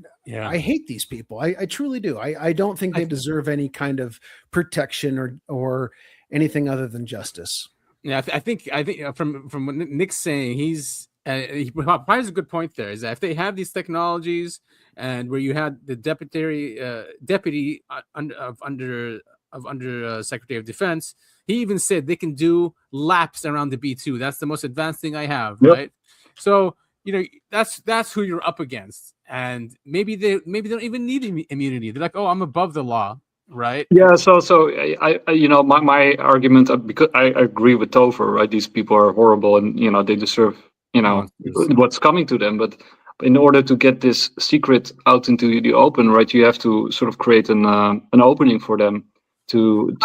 hate these people. I truly do. I don't think they deserve any kind of protection or anything other than justice. Yeah, I think from what Nick's saying, he provides a good point there. Is that if they have these technologies, and where you had the deputy under Secretary of Defense, he even said they can do laps around the B2. That's the most advanced thing I have, right? So that's who you're up against, and maybe they don't even need immunity. They're like, oh, I'm above the law. Right. Yeah. So I my argument, because I agree with Topher, right? These people are horrible, and they deserve what's coming to them. But in order to get this secret out into the open, right, you have to sort of create an opening for them to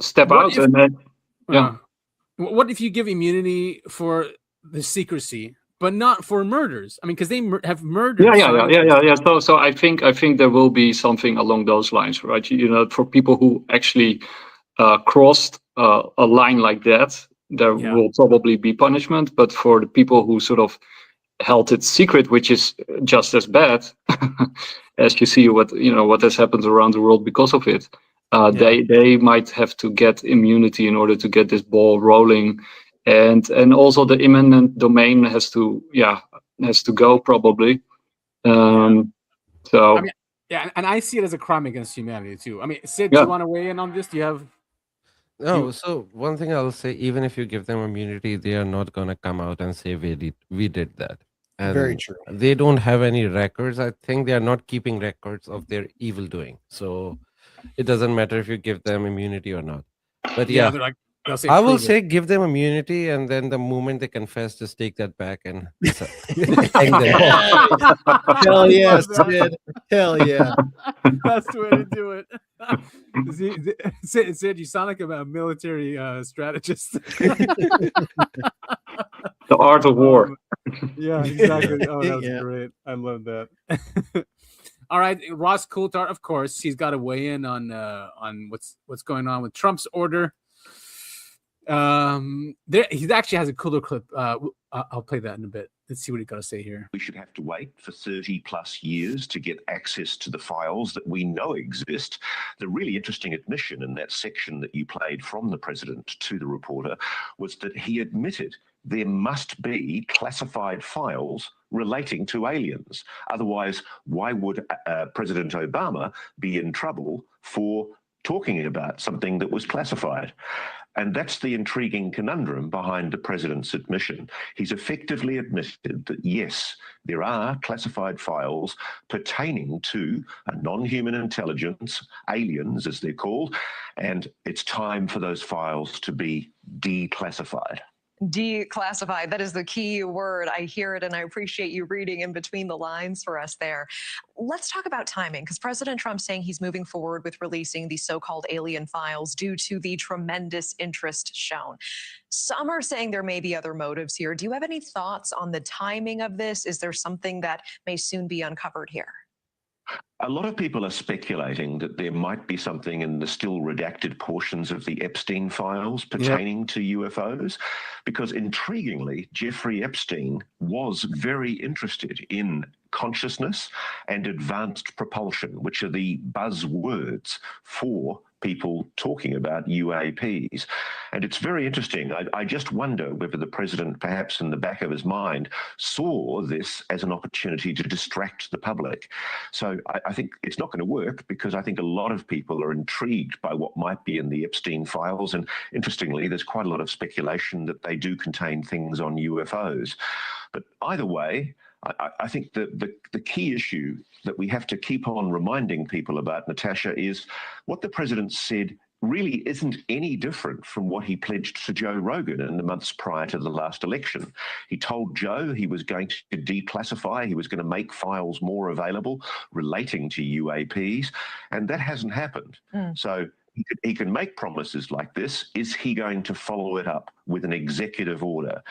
step out, and then What if you give immunity for the secrecy, but not for murders? I mean, because they have murdered. Yeah. So I think there will be something along those lines, right? For people who actually crossed a line like that, there will probably be punishment. But for the people who sort of held it secret, which is just as bad, as you see what has happened around the world because of it, they might have to get immunity in order to get this ball rolling, and also the eminent domain has to go probably. So. I mean, yeah, and I see it as a crime against humanity too. I mean, Sid, do you want to weigh in on this? Do you have? No. So one thing I'll say, even if you give them immunity, they are not going to come out and say we did that. And very true. They don't have any records. I think they are not keeping records of their evil doing. So it doesn't matter if you give them immunity or not. But yeah, I will say give them immunity, and then the moment they confess, just take that back and hang them. Hell yeah, Sid. Hell yeah. That's the way to do it. Sid, you sound like a military strategist. The art of war. Yeah, exactly. Oh, that was great. I love that. All right, Ross Coulthard, of course, he's got to weigh in on what's going on with Trump's order. He actually has a cooler clip. I'll play that in a bit. Let's see what he got to say here. We should have to wait for 30 plus years to get access to the files that we know exist. The really interesting admission in that section that you played from the president to the reporter was that he admitted there must be classified files relating to aliens. Otherwise, why would President Obama be in trouble for talking about something that was classified? And that's the intriguing conundrum behind the president's admission. He's effectively admitted that, yes, there are classified files pertaining to a non-human intelligence, aliens as they're called, and it's time for those files to be declassified. Declassified. That is the key word. I hear it, and I appreciate you reading in between the lines for us there. Let's talk about timing, because President Trump's saying he's moving forward with releasing these so-called alien files due to the tremendous interest shown. Some are saying there may be other motives here. Do you have any thoughts on the timing of this? Is there something that may soon be uncovered here? A lot of people are speculating that there might be something in the still redacted portions of the Epstein files pertaining to UFOs, because intriguingly, Jeffrey Epstein was very interested in consciousness and advanced propulsion, which are the buzzwords for people talking about UAPs. And it's very interesting. I just wonder whether the president, perhaps in the back of his mind, saw this as an opportunity to distract the public. So I think it's not going to work, because I think a lot of people are intrigued by what might be in the Epstein files. And interestingly, there's quite a lot of speculation that they do contain things on UFOs. But either way, I think the key issue that we have to keep on reminding people about, Natasha, is what the president said really isn't any different from what he pledged to Joe Rogan in the months prior to the last election. He told Joe he was going to declassify, he was going to make files more available relating to UAPs, and that hasn't happened. So he can make promises like this. Is he going to follow it up with an executive order?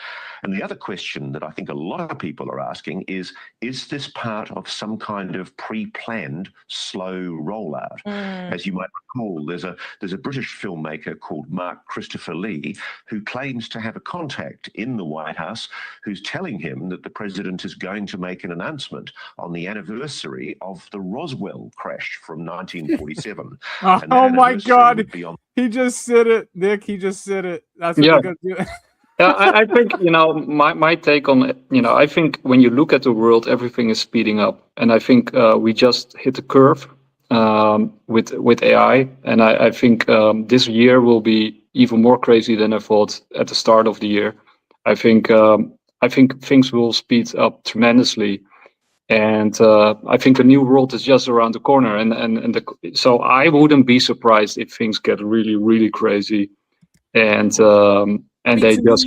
And the other question that I think a lot of people are asking is this part of some kind of pre-planned slow rollout? As you might recall, there's a British filmmaker called Mark Christopher Lee who claims to have a contact in the White House who's telling him that the president is going to make an announcement on the anniversary of the Roswell crash from 1947. Oh my God. He just said it, Nick. He just said it. That's what they're going to do. I think, my take on it, I think when you look at the world, everything is speeding up. And I think we just hit a curve with AI. And I think this year will be even more crazy than I thought at the start of the year. I think things will speed up tremendously. And I think a new world is just around the corner. So I wouldn't be surprised if things get really, really crazy. And they just,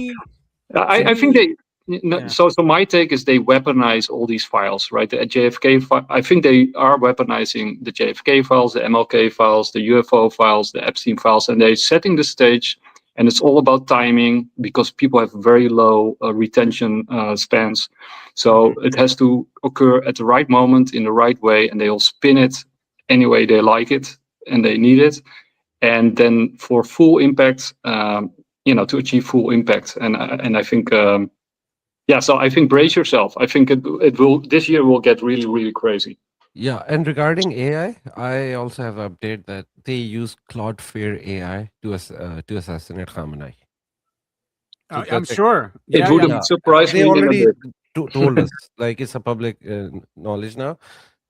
I think they, so my take is they weaponize all these files, right? The JFK, I think they are weaponizing the JFK files, the MLK files, the UFO files, the Epstein files, and they're setting the stage. And it's all about timing, because people have very low retention spans. So it has to occur at the right moment in the right way, and they'll spin it any way they like it and they need it. And then for full impact, to achieve full impact. And I think, so I think brace yourself. I think it will, this year will get really, really crazy. Yeah, and regarding AI, I also have an update that they use Cloudflare AI to assassinate Khamenei. So I'm sure. It wouldn't surprise me. They already in told us, like it's a public knowledge now,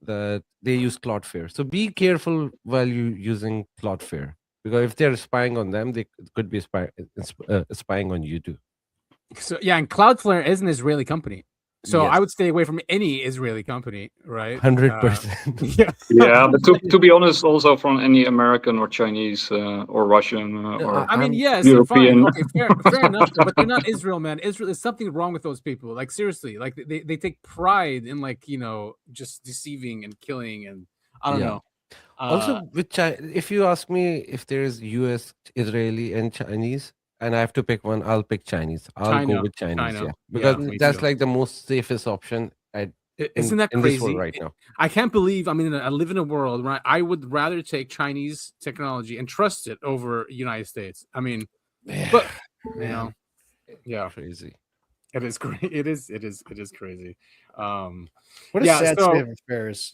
that they use Cloudflare. So be careful while you using Cloudflare, because if they're spying on them, they could be spying on you too. So yeah, and Cloudflare is an Israeli company. So I would stay away from any Israeli company, right? 100%. Yeah. Yeah, but to be honest, also from any American or Chinese or Russian or I mean, yes, European. fine. Okay, fair enough. But they're not Israel, man. Israel, there's something wrong with those people. Like seriously, like they take pride in just deceiving and killing, and I don't know. Also, if you ask me if there is US, Israeli, and Chinese, and I have to pick one, I'll pick Chinese. I'll go with Chinese, because that's like the most safest option. Isn't that in crazy? This world right now? I can't believe. I mean, I live in a world where I would rather take Chinese technology and trust it over United States. I mean, but crazy. It is great. It is crazy. What a sad state of affairs,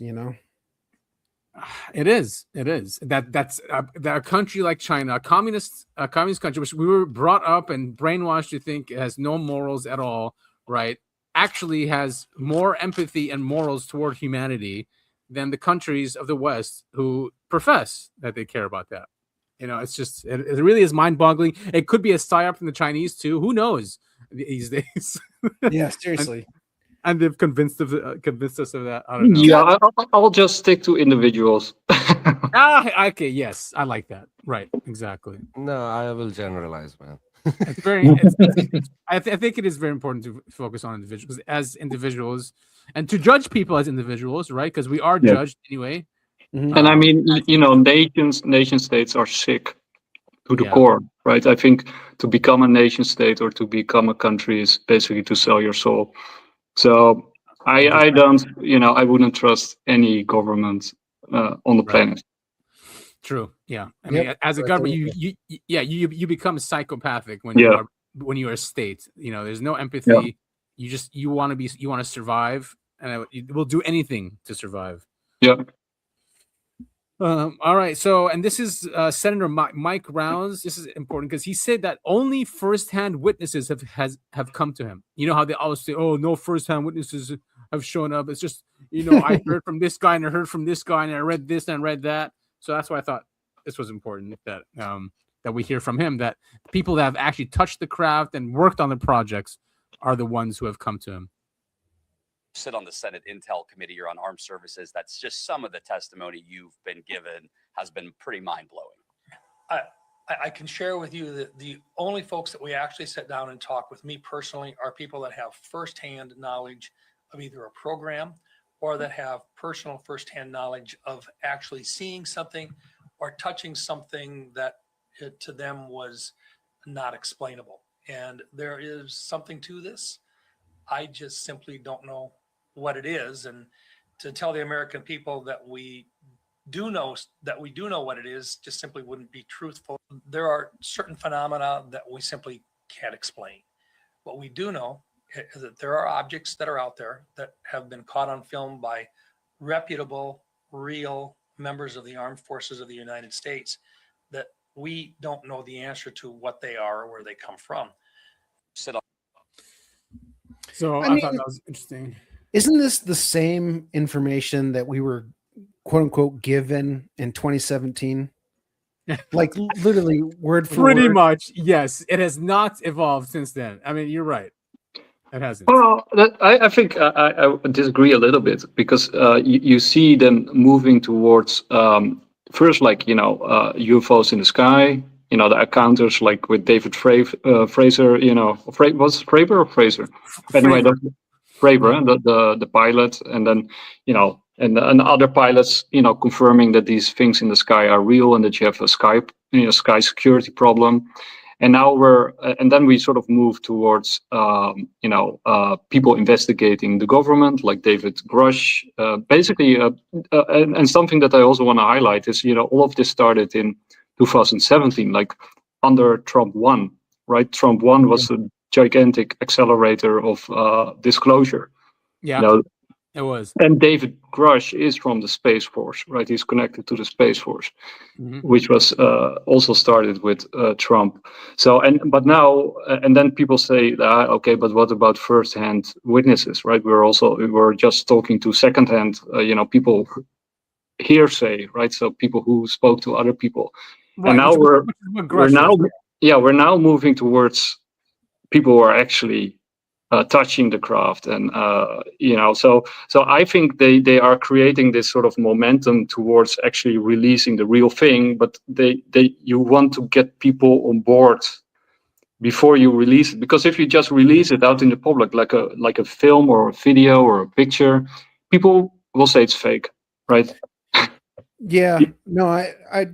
It is. That's that a country like China, a communist country, which we were brought up and brainwashed to think has no morals at all, right? Actually has more empathy and morals toward humanity than the countries of the West who profess that they care about that. It's just it really is mind-boggling. It could be a psyop from the Chinese too. Who knows these days? Yeah, seriously. And they've convinced us of that. I don't know. Yeah, I'll just stick to individuals. Okay, yes, I like that. Right, exactly. No, I will generalize, man. It's very. I think it is very important to focus on individuals as individuals, and to judge people as individuals, right? Because we are judged anyway. Mm-hmm. And I mean, nation states are sick to the core, right? I think to become a nation state or to become a country is basically to sell your soul. So I don't, I wouldn't trust any government on the planet. True. Yeah. I mean, as a government, you become psychopathic when you are a state. There's no empathy. Yeah. You want to survive, and it will do anything to survive. Yeah. All right. So, and this is Senator Mike Rounds. This is important because he said that only firsthand witnesses have come to him. You know how they always say, "Oh, no firsthand witnesses have shown up." It's just I heard from this guy and I heard from this guy and I read this and I read that. So that's why I thought this was important that we hear from him that people that have actually touched the craft and worked on the projects are the ones who have come to him. Sit on the Senate Intel Committee. You're on Armed Services. That's just some of the testimony you've been given has been pretty mind-blowing. I can share with you that the only folks that we actually sit down and talk with me personally are people that have firsthand knowledge of either a program or that have personal firsthand knowledge of actually seeing something or touching something that to them was not explainable. And there is something to this. I just simply don't know what it is. And to tell the American people that we do know what it is just simply wouldn't be truthful. There are certain phenomena that we simply can't explain. What we do know is that there are objects that are out there that have been caught on film by reputable, real members of the armed forces of the United States that we don't know the answer to what they are or where they come from. So I thought that was interesting. Isn't this the same information that we were quote unquote given in 2017? Like literally word for Pretty word. much, yes. It has not evolved since then. I mean, you're right. It hasn't. Well, I think I disagree a little bit because you see them moving towards first, like UFOs in the sky. The encounters like with David Fraser. Was it Fravor or Fraser? Anyway, Fravor, the pilot, and then and other pilots, confirming that these things in the sky are real and that you have a sky security problem. And now then we sort of move towards, people investigating the government, like David Grush. Basically, and something that I also want to highlight is, all of this started in 2017, like under Trump 1. right? Trump 1 was a gigantic accelerator of disclosure. Yeah, You know, it was. and David Grush is from the Space Force, right? He's connected to the Space Force, which was also started with Trump. So, but now, and then people say, okay, but what about first-hand witnesses, right? We were just talking to second-hand, people hearsay, right? So people who spoke to other people, Right, and now we're now moving towards people who are actually touching the craft, and so I think they are creating this sort of momentum towards actually releasing the real thing, but you want to get people on board before you release it, because if you just release it out in the public like a film or a video or a picture, people will say it's fake, right? Yeah, no, I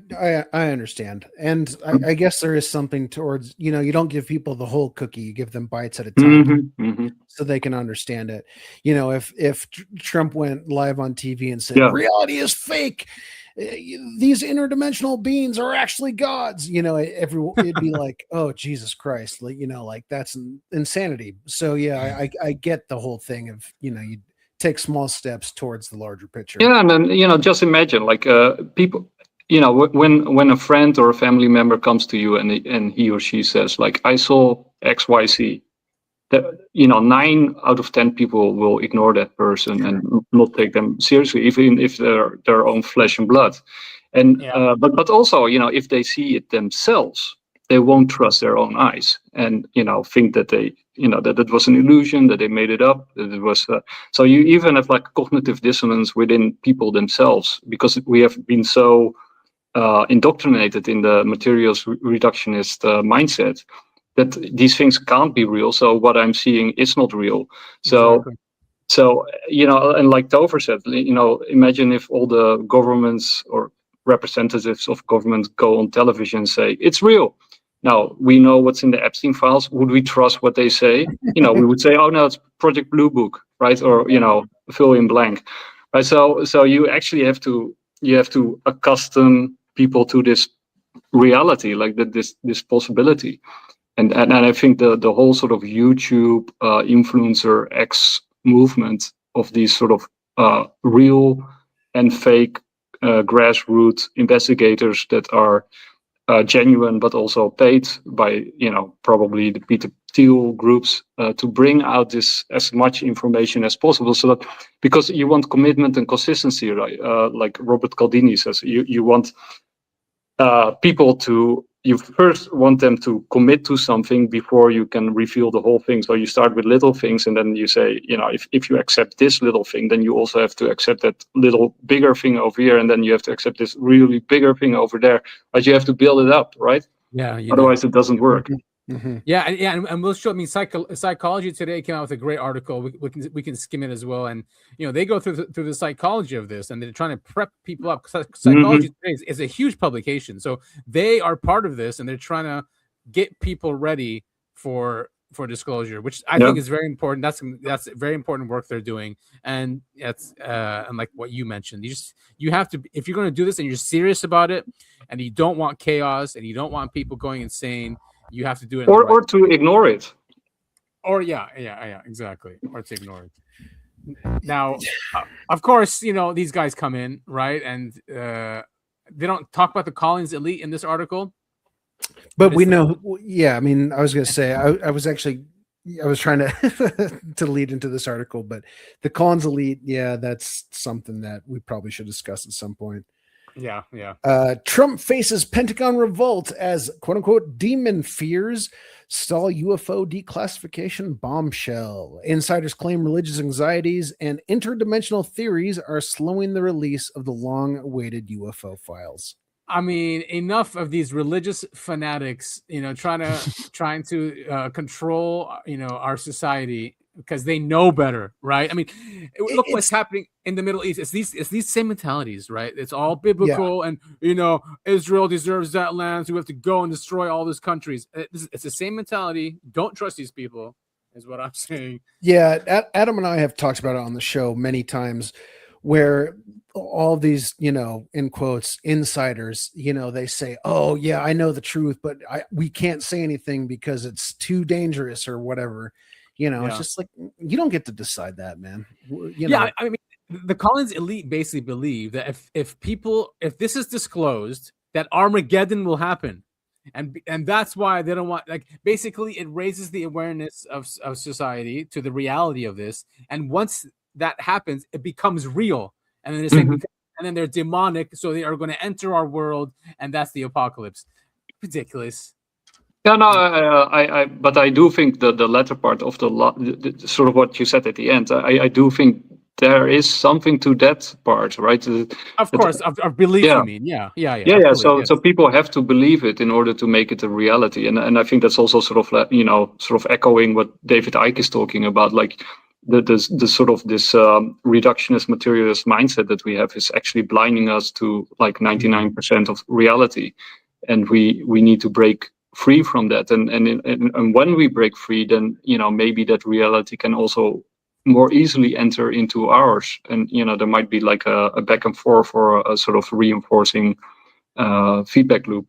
understand, and I guess there is something towards, you don't give people the whole cookie, you give them bites at a time, so they can understand it. If Trump went live on TV and said reality is fake, these interdimensional beings are actually gods, it'd be like, oh Jesus Christ, like that's insanity. So yeah, I get the whole thing of you take small steps towards the larger picture. Yeah, and then just imagine like people, when a friend or a family member comes to you and he or she says like, I saw XYZ, that 9 out of 10 people will ignore that person and not take them seriously, even if they're their own flesh and blood. And but also, if they see it themselves, they won't trust their own eyes, and think that they that it was an illusion, that they made it up, that it was so you even have like cognitive dissonance within people themselves, because we have been so indoctrinated in the materials reductionist mindset that these things can't be real, so what I'm seeing is not real. So and like Tover said, imagine if all the governments or representatives of government go on television and say it's real. Now we know what's in the Epstein files. Would we trust what they say? We would say, oh no, it's Project Blue Book, right? Or fill in blank, right? So you actually have to accustom people to this reality, like this possibility, and I think the whole sort of YouTube influencer X movement of these sort of real and fake grassroots investigators that are genuine, but also paid by probably the Peter Thiel groups to bring out this as much information as possible, so that, because you want commitment and consistency, right? Like Robert Cialdini says, you want people to. You first want them to commit to something before you can reveal the whole thing. So you start with little things, and then you say, if you accept this little thing, then you also have to accept that little bigger thing over here, and then you have to accept this really bigger thing over there. But you have to build it up, right? Yeah. Otherwise, it doesn't work. Yeah, and we'll show. I mean, Psychology Today came out with a great article. We can skim it as well, and they go through the psychology of this, and they're trying to prep people up. Psychology Today is a huge publication, so they are part of this, and they're trying to get people ready for disclosure, which I think is very important. That's very important work they're doing, and that's and like what you mentioned, you have to, if you're going to do this and you're serious about it, and you don't want chaos, and you don't want people going insane. You have to do it, or to ignore it, or exactly, or to ignore it. Now, of course, these guys come in, right, and they don't talk about the Collins elite in this article, but we know. Yeah, I mean, I was going to say, I was trying to to lead into this article, but the Collins elite, that's something that we probably should discuss at some point. Yeah. Trump faces Pentagon revolt as "quote unquote" demon fears stall UFO declassification bombshell. Insiders claim religious anxieties and interdimensional theories are slowing the release of the long-awaited UFO files. I mean, enough of these religious fanatics, trying to control, our society, because they know better, right? I mean, look what's happening in the Middle East. It's these same mentalities, right? It's all biblical, and Israel deserves that land, so we have to go and destroy all these countries. It's the same mentality. Don't trust these people, is what I'm saying. Yeah, Adam and I have talked about it on the show many times, where all these, in quotes, insiders, they say, oh yeah, I know the truth, but we can't say anything because it's too dangerous or whatever. It's just like, you don't get to decide that, man. I mean, the Collins elite basically believe that if this is disclosed, that Armageddon will happen. And that's why they don't want, basically it raises the awareness of society to the reality of this. And once that happens, it becomes real. And then they're saying, and then they're demonic, so they are going to enter our world, and that's the apocalypse. Ridiculous. Yeah, no, but I do think that the latter part of the sort of what you said at the end, I do think there is something to that part, right? Of course, of belief. Yeah. You mean, yeah. So people have to believe it in order to make it a reality, and I think that's also sort of echoing what David Icke is talking about, like the sort of this reductionist materialist mindset that we have is actually blinding us to like 99% of reality, and we need to break free from that. And when we break free, then maybe that reality can also more easily enter into ours, and there might be like a back and forth or a sort of reinforcing feedback loop.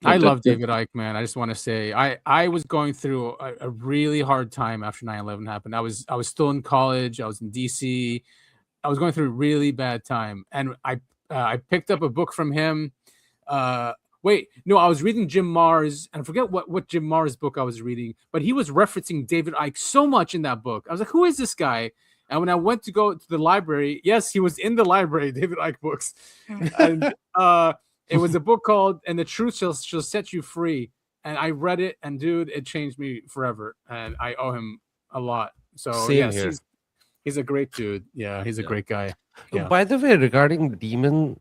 I love David Icke, man. I just want to say I was going through a really hard time after 9/11 happened. I was still in college. I was in DC. I was going through a really bad time, and I picked up a book from him. I was reading Jim Marrs, and I forget what Jim Marrs book I was reading, but he was referencing David Icke so much in that book. I was like, who is this guy? And when I went to go to the library, yes, he was in the library, David Icke books. And it was a book called And the Truth Shall Set You Free. And I read it, and dude, it changed me forever. And I owe him a lot. So yes, he's a great dude. Yeah, he's a great guy. Yeah. By the way, regarding demon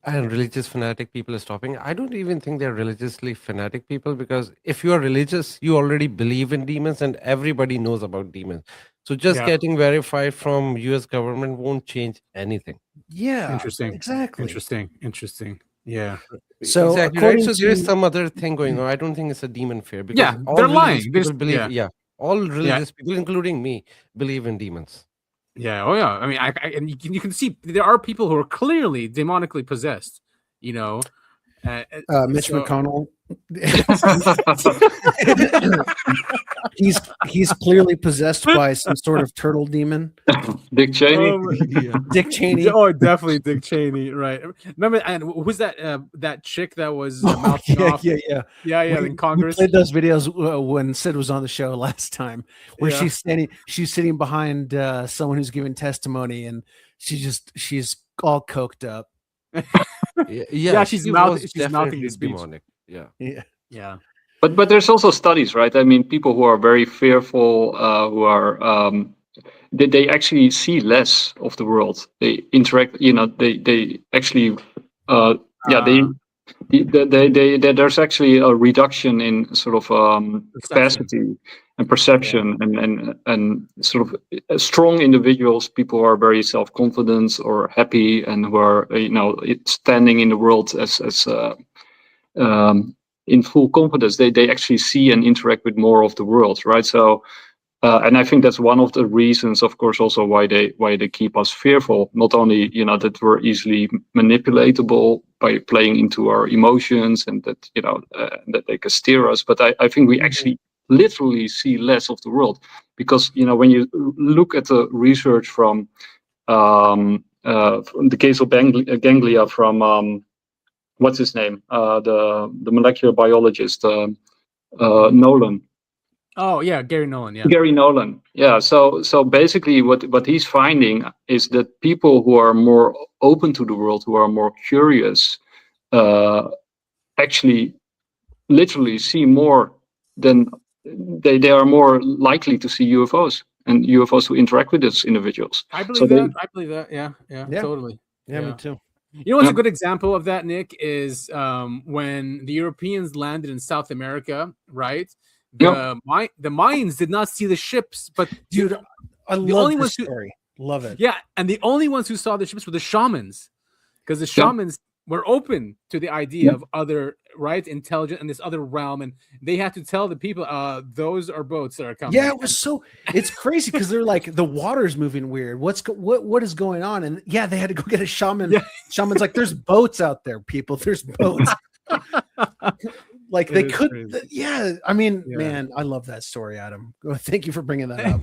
and religious fanatic people stopping, I don't even think they're religiously fanatic people, because if you are religious, you already believe in demons, and everybody knows about demons. So just getting verified from US government won't change anything. Yeah. Interesting. Exactly. Interesting. Yeah. So exactly, right? So there is some other thing going on. I don't think it's a demon fear, because all they're religious lying. people believe, all religious people, including me, believe in demons. Yeah. Oh yeah. I mean, and you can see there are people who are clearly demonically possessed. Mitch McConnell. he's clearly possessed by some sort of turtle demon. Dick Cheney. Dick Cheney. Oh, definitely Dick Cheney. Right. Remember, and who's that chick that was mouthing off? Yeah. In Congress. We played those videos when Sid was on the show last time, where she's sitting behind someone who's giving testimony, and she's all coked up. She's mouthing his speech. Demonic. Yeah. But there's also studies, right? I mean, people who are very fearful, who are they actually see less of the world. They interact. They actually there's actually a reduction in sort of capacity and perception, and sort of strong individuals, people who are very self-confident or happy, and who are standing in the world as in full confidence. They actually see and interact with more of the world, right? So. And I think that's one of the reasons, of course, also why they keep us fearful. Not only that we're easily manipulatable by playing into our emotions, and that that they can steer us, but I think we actually literally see less of the world, because when you look at the research from the case of ganglia from what's his name, the molecular biologist Nolan. Oh yeah, Gary Nolan. Yeah. Gary Nolan. Yeah. So basically, what he's finding is that people who are more open to the world, who are more curious, actually, literally see more than they are more likely to see UFOs, and UFOs who interact with those individuals. I believe that. I believe that. Yeah. Totally. Yeah, me too. You know what's a good example of that, Nick, is when the Europeans landed in South America, right? The Mayans did not see the ships, but dude, I love this story. Love it. Yeah, and the only ones who saw the ships were the shamans, because the shamans were open to the idea of other right, intelligent in this other realm, and they have to tell the people, those are boats that are coming. Yeah, it's crazy because they're like, the water's moving weird. What is going on? And yeah, they had to go get a shaman. Yeah. Shaman's like, there's boats out there, people. There's boats. Like they could, yeah. I mean, man, I love that story, Adam. Thank you for bringing that up.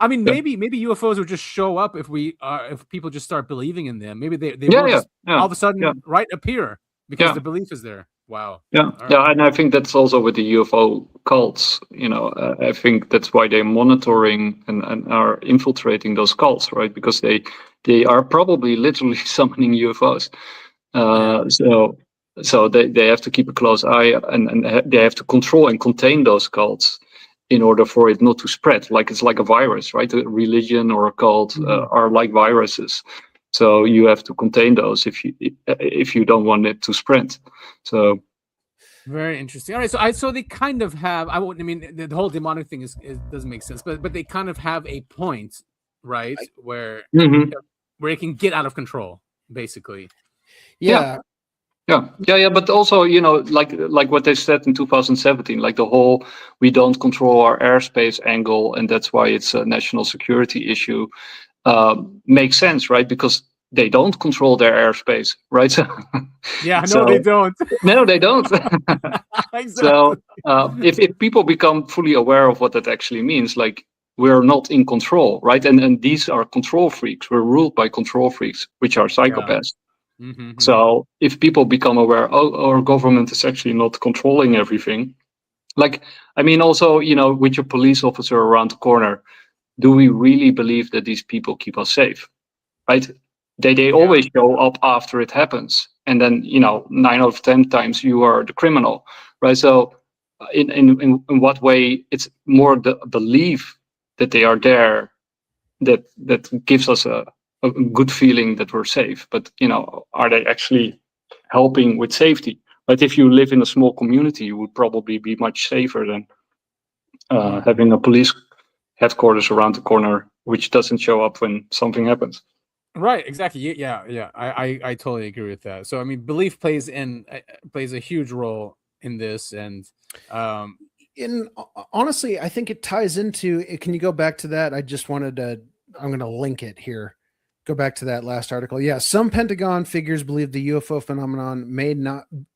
I mean, maybe UFOs would just show up if people just start believing in them. Maybe they will just all of a sudden appear because the belief is there. Wow. Yeah, and I think that's also with the UFO cults. I think that's why they're monitoring and are infiltrating those cults, right? Because they are probably literally summoning UFOs. So they have to keep a close eye, and they have to control and contain those cults in order for it not to spread. Like it's like a virus, right? A religion or a cult are like viruses. So you have to contain those if you don't want it to spread. So very interesting. All right, so they kind of have. The whole demonic thing doesn't make sense, but they kind of have a point, right? Where it can get out of control, basically. Yeah. But also, like what they said in 2017, like the whole we don't control our airspace angle, and that's why it's a national security issue, makes sense, right? Because they don't control their airspace, right? They don't. No, they don't. Exactly. So if people become fully aware of what that actually means, like we're not in control, right? And these are control freaks. We're ruled by control freaks, which are psychopaths. So if people become aware, our government is actually not controlling everything. Like, I mean, also, with your police officer around the corner, do we really believe that these people keep us safe, right? They always show up after it happens. And then, 9 out of 10 times you are the criminal, right? So in what way it's more the belief that they are there that gives us a good feeling that we're safe. But are they actually helping with safety? But if you live in a small community, you would probably be much safer than having a police headquarters around the corner, which doesn't show up when something happens. Right, exactly. Yeah. I totally agree with that. So I mean, belief plays a huge role in this, and honestly, I think it ties into. Can you go back to that? I'm going to link it here. Go back to that last article. Yeah, some Pentagon figures believe the UFO phenomenon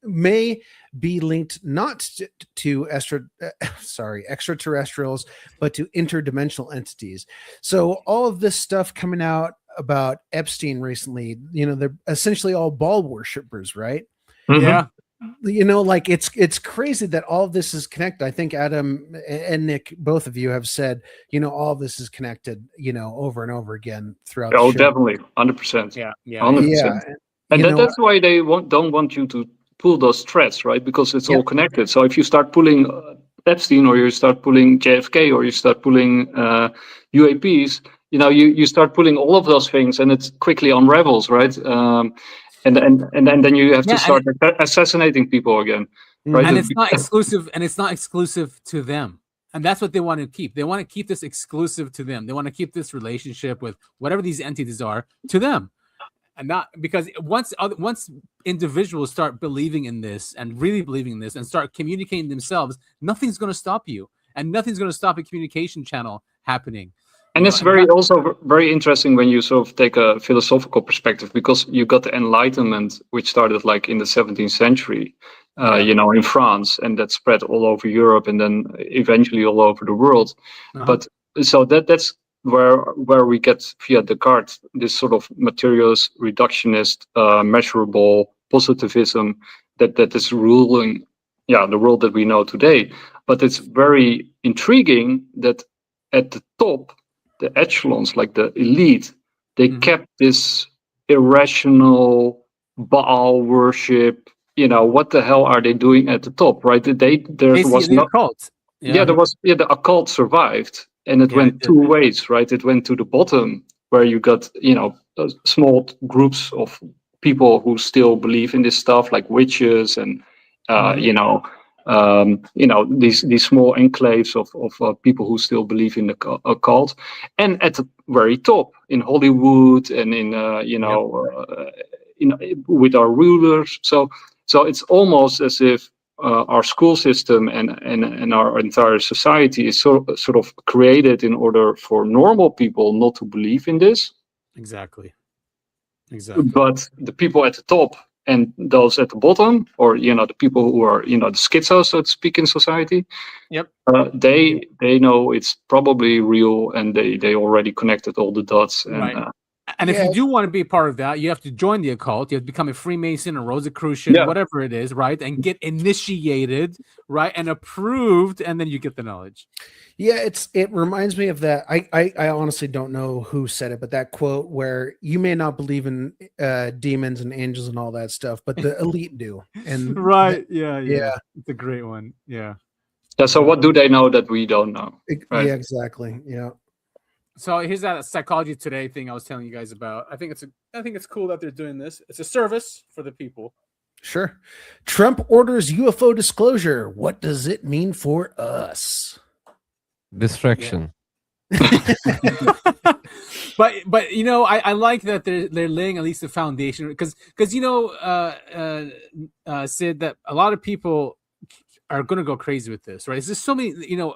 may be linked not to extraterrestrials, but to interdimensional entities. So all of this stuff coming out about Epstein recently, they're essentially all ball worshippers, right? Yeah. Like it's crazy that all of this is connected. I think Adam and Nick, both of you have said, all of this is connected, over and over again throughout the show. Definitely. 100%. Yeah. 100%. And that's why they don't want you to pull those threads, right? Because it's all connected. So if you start pulling Epstein, or you start pulling JFK, or you start pulling UAPs, you start pulling all of those things, and it quickly unravels, right? And then you have to start assassinating people again, right? And it's not exclusive, to them. And that's what they want to keep. They want to keep this exclusive to them. They want to keep this relationship with whatever these entities are to them. And not because once individuals start believing in this and really believing in this and start communicating themselves, nothing's going to stop you, and nothing's going to stop a communication channel happening. And it's also very interesting when you sort of take a philosophical perspective, because you got the Enlightenment, which started like in the 17th century, in France, and that spread all over Europe, and then eventually all over the world. But so that's where we get via Descartes this sort of materialist, reductionist, measurable positivism that is ruling, the world that we know today. But it's very intriguing that at the top, the echelons, like the elite, they kept this irrational Baal worship. What the hell are they doing at the top, right? There was no occult. The occult survived, and it went two ways, right? It went to the bottom, where you got small groups of people who still believe in this stuff, like witches and these small enclaves of people who still believe in the occult, and at the very top in Hollywood and in with our rulers. So So it's almost as if our school system and our entire society is sort of created in order for normal people not to believe in this. Exactly. But the people at the top and those at the bottom, or the people who are the schizos, so to speak, in society, yep, they know it's probably real, and they already connected all the dots. And right. And if you do want to be part of that, you have to join the occult. You have to become a Freemason, a Rosicrucian, whatever it is, right? And get initiated, right, and approved, and then you get the knowledge. Yeah, it reminds me of that. I honestly don't know who said it, but that quote where you may not believe in demons and angels and all that stuff, but the elite do. And right, yeah, it's a great one. Yeah. So what do they know that we don't know? Right? Yeah, exactly. Yeah. So here's that Psychology Today thing I was telling you guys about. I think it's cool that they're doing this. It's a service for the people. Sure. Trump orders UFO disclosure. What does it mean for us? Distraction. But I like that they're laying at least a foundation, because Sid, that a lot of people are going to go crazy with this, right? There's just so many,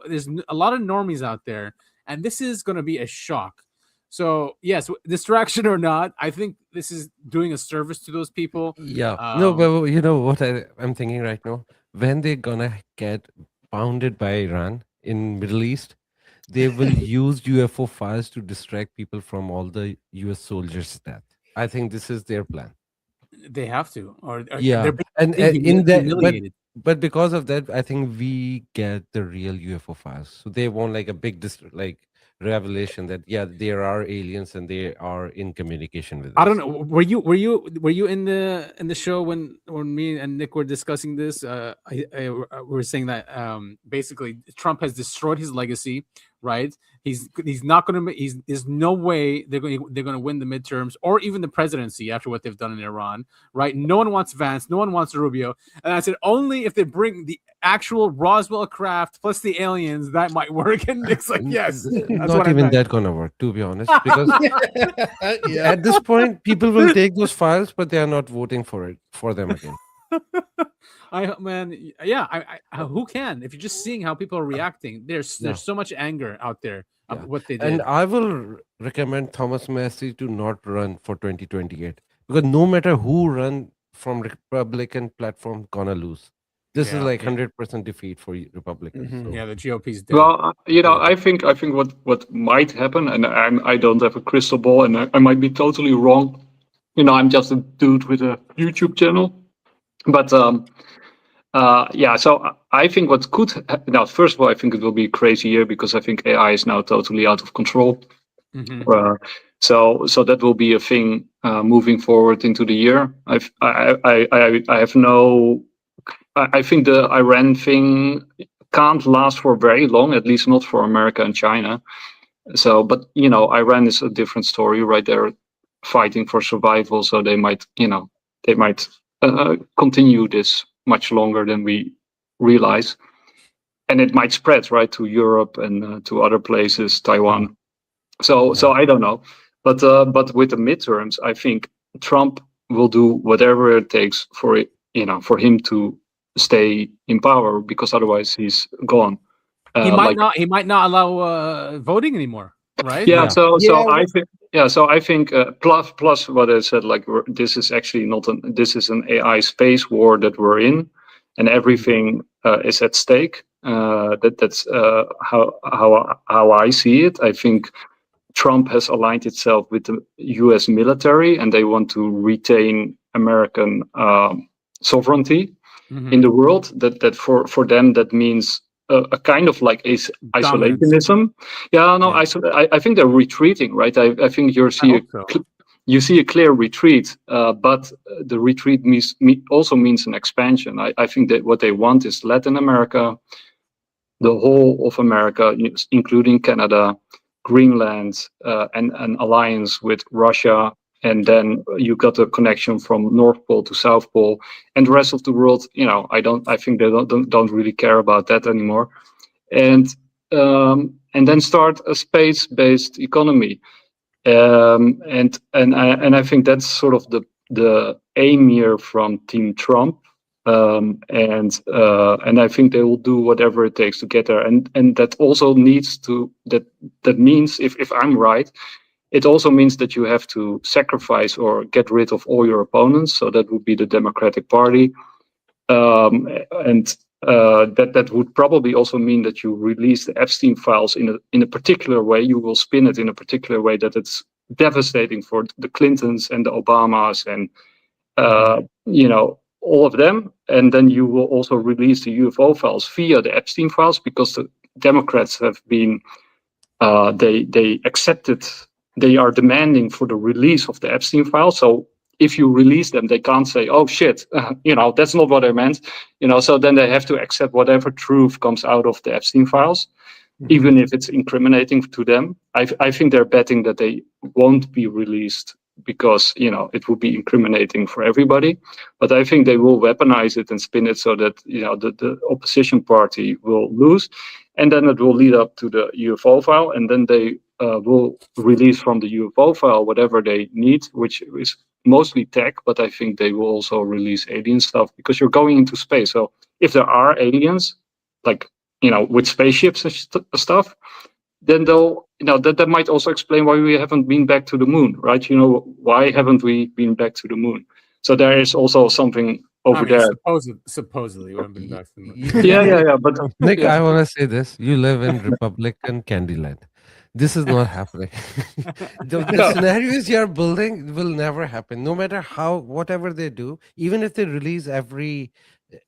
there's a lot of normies out there, and this is going to be a shock. So yes, distraction or not, I think this is doing a service to those people. Yeah. No, but you know what I'm thinking right now? When they're gonna get pounded by Iran in Middle East, they will use UFO files to distract people from all the US soldiers' death. I think this is their plan. They have to, or yeah, they're and being in that, humiliated. but because of that, I think we get the real UFO files. So they want like a big revelation that there are aliens and they are in communication with us. I don't know. Were you in the show when me and Nick were discussing this? We were saying that basically Trump has destroyed his legacy, right? He's not going to. There's no way they're going to win the midterms or even the presidency after what they've done in Iran, right? No one wants Vance, no one wants Rubio, and I said only if they bring the actual Roswell craft plus the aliens that might work. And Nick's like, yes, that's not even that gonna work, to be honest, because at this point people will take those files, but they are not voting for them again. Who can? If you're just seeing how people are reacting, there's so much anger out there of what they did. And I will recommend Thomas Massey to not run for 2028, because no matter who run from Republican platform, gonna lose. This is like 100% defeat for Republicans. Mm-hmm. So. Yeah, the GOP's dead. Well, I think what might happen, and I don't have a crystal ball, and I might be totally wrong. I'm just a dude with a YouTube channel, but so I think what could now, first of all, I think it will be a crazy year because I think AI is now totally out of control. Mm-hmm. So that will be a thing moving forward into the year. I think the Iran thing can't last for very long, at least not for America and China. So, but Iran is a different story, right? They're fighting for survival, so they might continue this much longer than we realize, and it might spread right to Europe and to other places, Taiwan. So I don't know, but with the midterms, I think Trump will do whatever it takes for him to stay in power, because otherwise he's gone. He might not allow voting anymore, right? So I think plus what I said, like this is actually this is an AI space war that we're in, and everything is at stake. That's how I see it. I think Trump has aligned itself with the U.S. military, and they want to retain American sovereignty in the world. That for them that means a kind of like isolationism. I think they're retreating, right? I think you see a clear retreat, but the retreat also means an expansion. I think that what they want is Latin America, the whole of America, including Canada, Greenland, and an alliance with Russia. And then you got a connection from North Pole to South Pole, and the rest of the world. I think they don't really care about that anymore. And then start a space-based economy. And I think that's sort of the aim here from Team Trump. and I think they will do whatever it takes to get there. And that also needs to that means if I'm right, it also means that you have to sacrifice or get rid of all your opponents. So that would be the Democratic Party, and that would probably also mean that you release the Epstein files in a particular way. You will spin it in a particular way that it's devastating for the Clintons and the Obamas and all of them. And then you will also release the UFO files via the Epstein files, because the Democrats have been they accepted. They are demanding for the release of the Epstein files. So if you release them, they can't say, "Oh shit, that's not what I meant." So then they have to accept whatever truth comes out of the Epstein files, even if it's incriminating to them. I think they're betting that they won't be released because it would be incriminating for everybody. But I think they will weaponize it and spin it so that the opposition party will lose, and then it will lead up to the UFO file, and then they will release from the UFO file whatever they need, which is mostly tech, but I think they will also release alien stuff, because you're going into space. So if there are aliens, like with spaceships and stuff, then they'll that might also explain why we haven't been back to the moon, right? Why haven't we been back to the moon? So there is also something over there. Supposedly, we haven't been back to the moon. Yeah. But Nick, I want to say this: you live in Republican Candyland. This is not happening. the scenarios you're building will never happen, no matter whatever they do. Even if they release every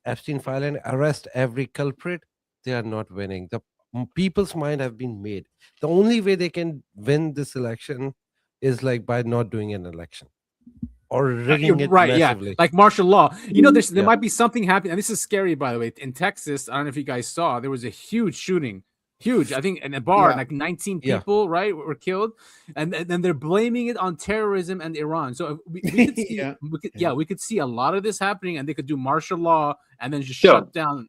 Epstein file and arrest every culprit, they are not winning. The people's mind have been made. The only way they can win this election is by not doing an election or rigging it massively. Yeah, like martial law. There might be something happening, and this is scary, by the way. In Texas, I don't know if you guys saw, there was a huge shooting. Huge, I think, in a bar, 19 people, right, were killed, and then they're blaming it on terrorism and Iran. So we could see, we could see a lot of this happening, and they could do martial law and then just shut it down,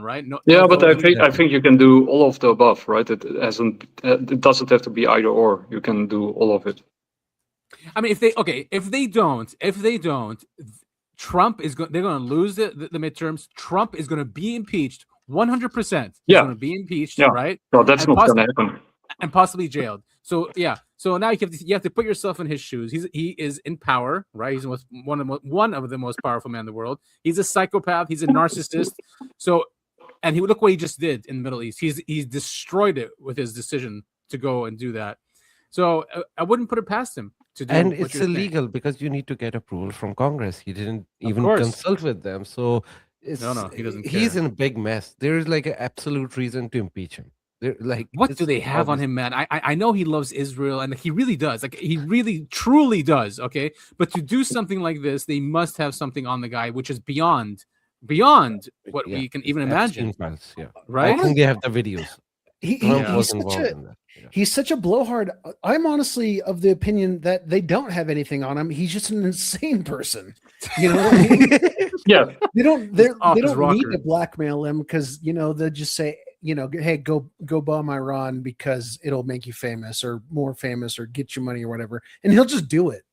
right? But I think you can do all of the above, right? It doesn't have to be either or. You can do all of it. I mean, if they don't, Trump is they're going to lose the midterms. Trump is going to be impeached. 100%. He's going to be impeached, right? No, that's not going to happen. And possibly jailed. So now you have to put yourself in his shoes. He is in power, right? He's one of the most powerful men in the world. He's a psychopath. He's a narcissist. So, and look what he just did in the Middle East. He's destroyed it with his decision to go and do that. So I wouldn't put it past him to do. And it's illegal because you need to get approval from Congress. He didn't even consult with them. So. No, he doesn't care. He's in a big mess. There is an absolute reason to impeach him. What do they have on him, man? I know he loves Israel, and he really does. He really, truly does. Okay, but to do something like this, they must have something on the guy, which is beyond what we can even imagine. Right? I think they have the videos. He's such a blowhard. I'm honestly of the opinion that they don't have anything on him. He's just an insane person. You know what I mean? They don't need to blackmail him because they'll just say, hey, go bomb Iran because it'll make you famous or more famous or get you money or whatever, and he'll just do it.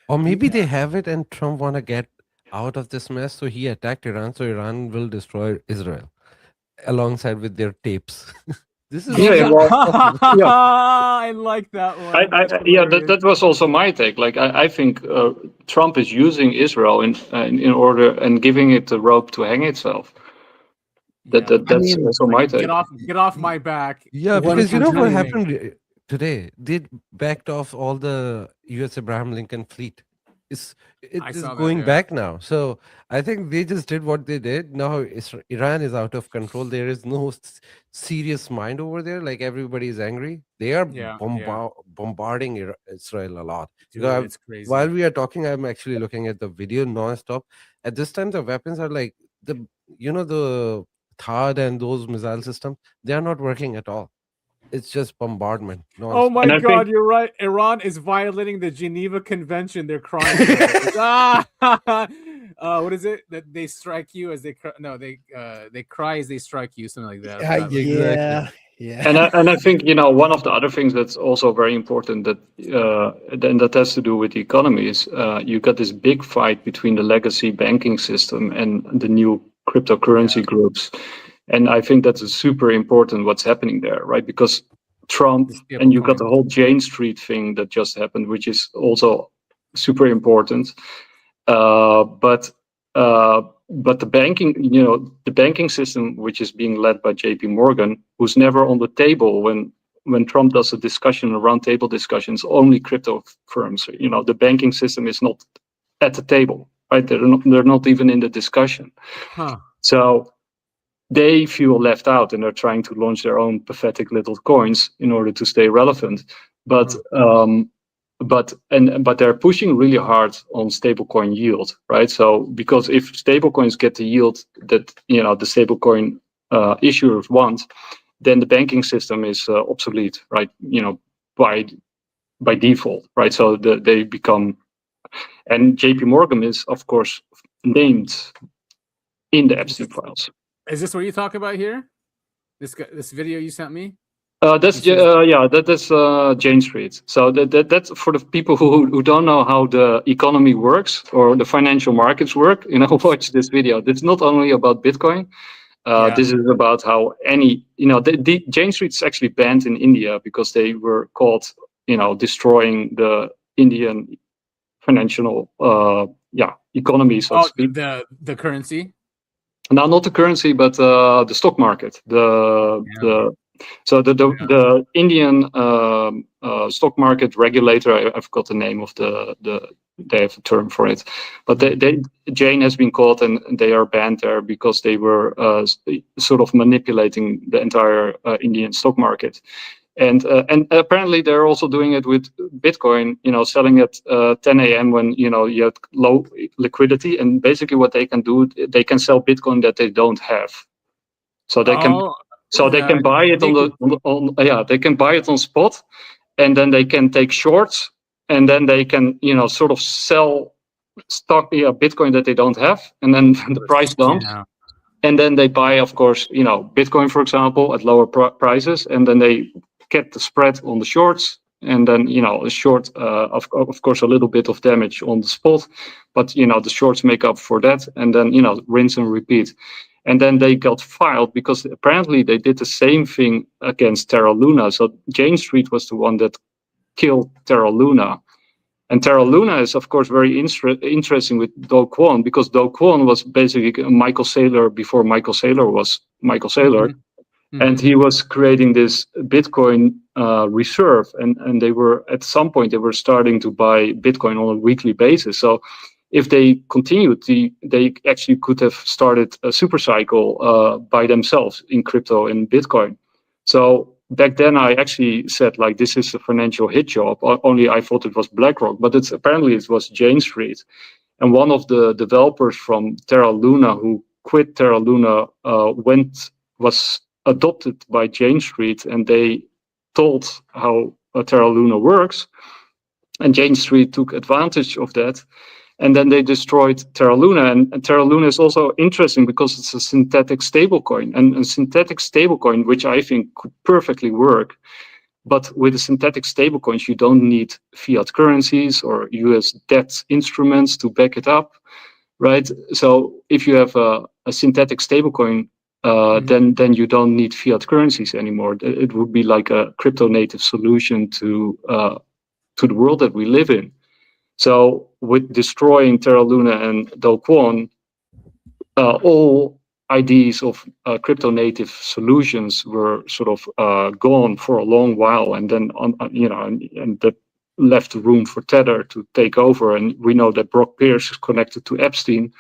Or maybe they have it and Trump want to get out of this mess, so he attacked Iran, so Iran will destroy Israel alongside with their tapes. This is I like that one. That was also my take. I think Trump is using Israel in order and giving it the rope to hang itself. That's also my take. Get off my back. Yeah, because you know what happened today? They backed off all the U.S. Abraham Lincoln fleet. It is going back now. So I think they just did what they did. Now Iran is out of control. There is no serious mind over there. Everybody is angry. They are bombarding Israel a lot. Dude, it's crazy. While we are talking, I'm actually looking at the video nonstop. At this time, the weapons are the THAAD and those missile systems. They are not working at all. It's just bombardment. Oh my God, you're right. Iran is violating the Geneva Convention. They're crying. What is it that they strike you as they cry as they strike you, something like that. Yeah. Yeah. And I think, you know, one of the other things that's also very important that and that has to do with the economy is you got this big fight between the legacy banking system and the new cryptocurrency groups. And I think that's super important what's happening there, right? Because Trump, and you got the whole Jane Street thing that just happened, which is also super important. But the banking, you know, the banking system, which is being led by JP Morgan, who's never on the table when Trump does a discussion, a roundtable discussions, only crypto firms. You know, the banking system is not at the table, right? They're not even in the discussion. So they feel left out, and they're trying to launch their own pathetic little coins in order to stay relevant. But they're pushing really hard on stablecoin yield, right? So because if stablecoins get the yield that, you know, the stablecoin issuers want, then the banking system is obsolete, right? You know, by default, right? So they become, and JP Morgan is of course named in the Epstein files. Is this what you talk about here? This video you sent me? That's Jane Street. So that's for the people who don't know how the economy works or the financial markets work. You know, watch this video. It's not only about Bitcoin. This is about how any, you know, the Jane Street is actually banned in India because they were caught, you know, destroying the Indian financial economy. So to speak. The currency. No, not the currency, but the stock market. The Indian stock market regulator. I've got the name of they have a term for it, but Jane has been caught and they are banned there because they were sort of manipulating the entire Indian stock market. And apparently they're also doing it with Bitcoin, you know, selling at 10 a.m. when, you know, you have low liquidity. And basically what they can do, they can sell Bitcoin that they don't have. So they can buy it they can buy it on spot, and then they can take shorts, and then they can, you know, sort of sell Bitcoin that they don't have, and then the price dumps. And then they buy, of course, you know, Bitcoin, for example, at lower prices, and then they get the spread on the shorts, and then, you know, a short, of course, a little bit of damage on the spot, but, you know, the shorts make up for that, and then, you know, rinse and repeat. And then they got filed because apparently they did the same thing against Terra Luna. So Jane Street was the one that killed Terra Luna. And Terra Luna is, of course, very interesting with Do Kwon, because Do Kwon was basically Michael Saylor before Michael Saylor was Michael Saylor. And he was creating this Bitcoin reserve. And they were, at some point, they were starting to buy Bitcoin on a weekly basis. So if they continued, they actually could have started a super cycle by themselves in crypto and Bitcoin. So back then I actually said, like, this is a financial hit job, only I thought it was BlackRock, but apparently it was Jane Street. And one of the developers from Terra Luna who quit Terra Luna was adopted by Jane Street, and they told how Terra Luna works. And Jane Street took advantage of that. And then they destroyed Terra Luna. And Terra Luna is also interesting because it's a synthetic stablecoin. And a synthetic stablecoin, which I think could perfectly work. But with the synthetic stablecoins, you don't need fiat currencies or US debt instruments to back it up, right? So if you have a synthetic stablecoin, then you don't need fiat currencies anymore. It would be like a crypto native solution to the world that we live in. So with destroying Terra Luna and Do Kwon, all ideas of crypto native solutions were sort of gone for a long while, and then and that left room for Tether to take over. And we know that Brock Pierce is connected to Epstein.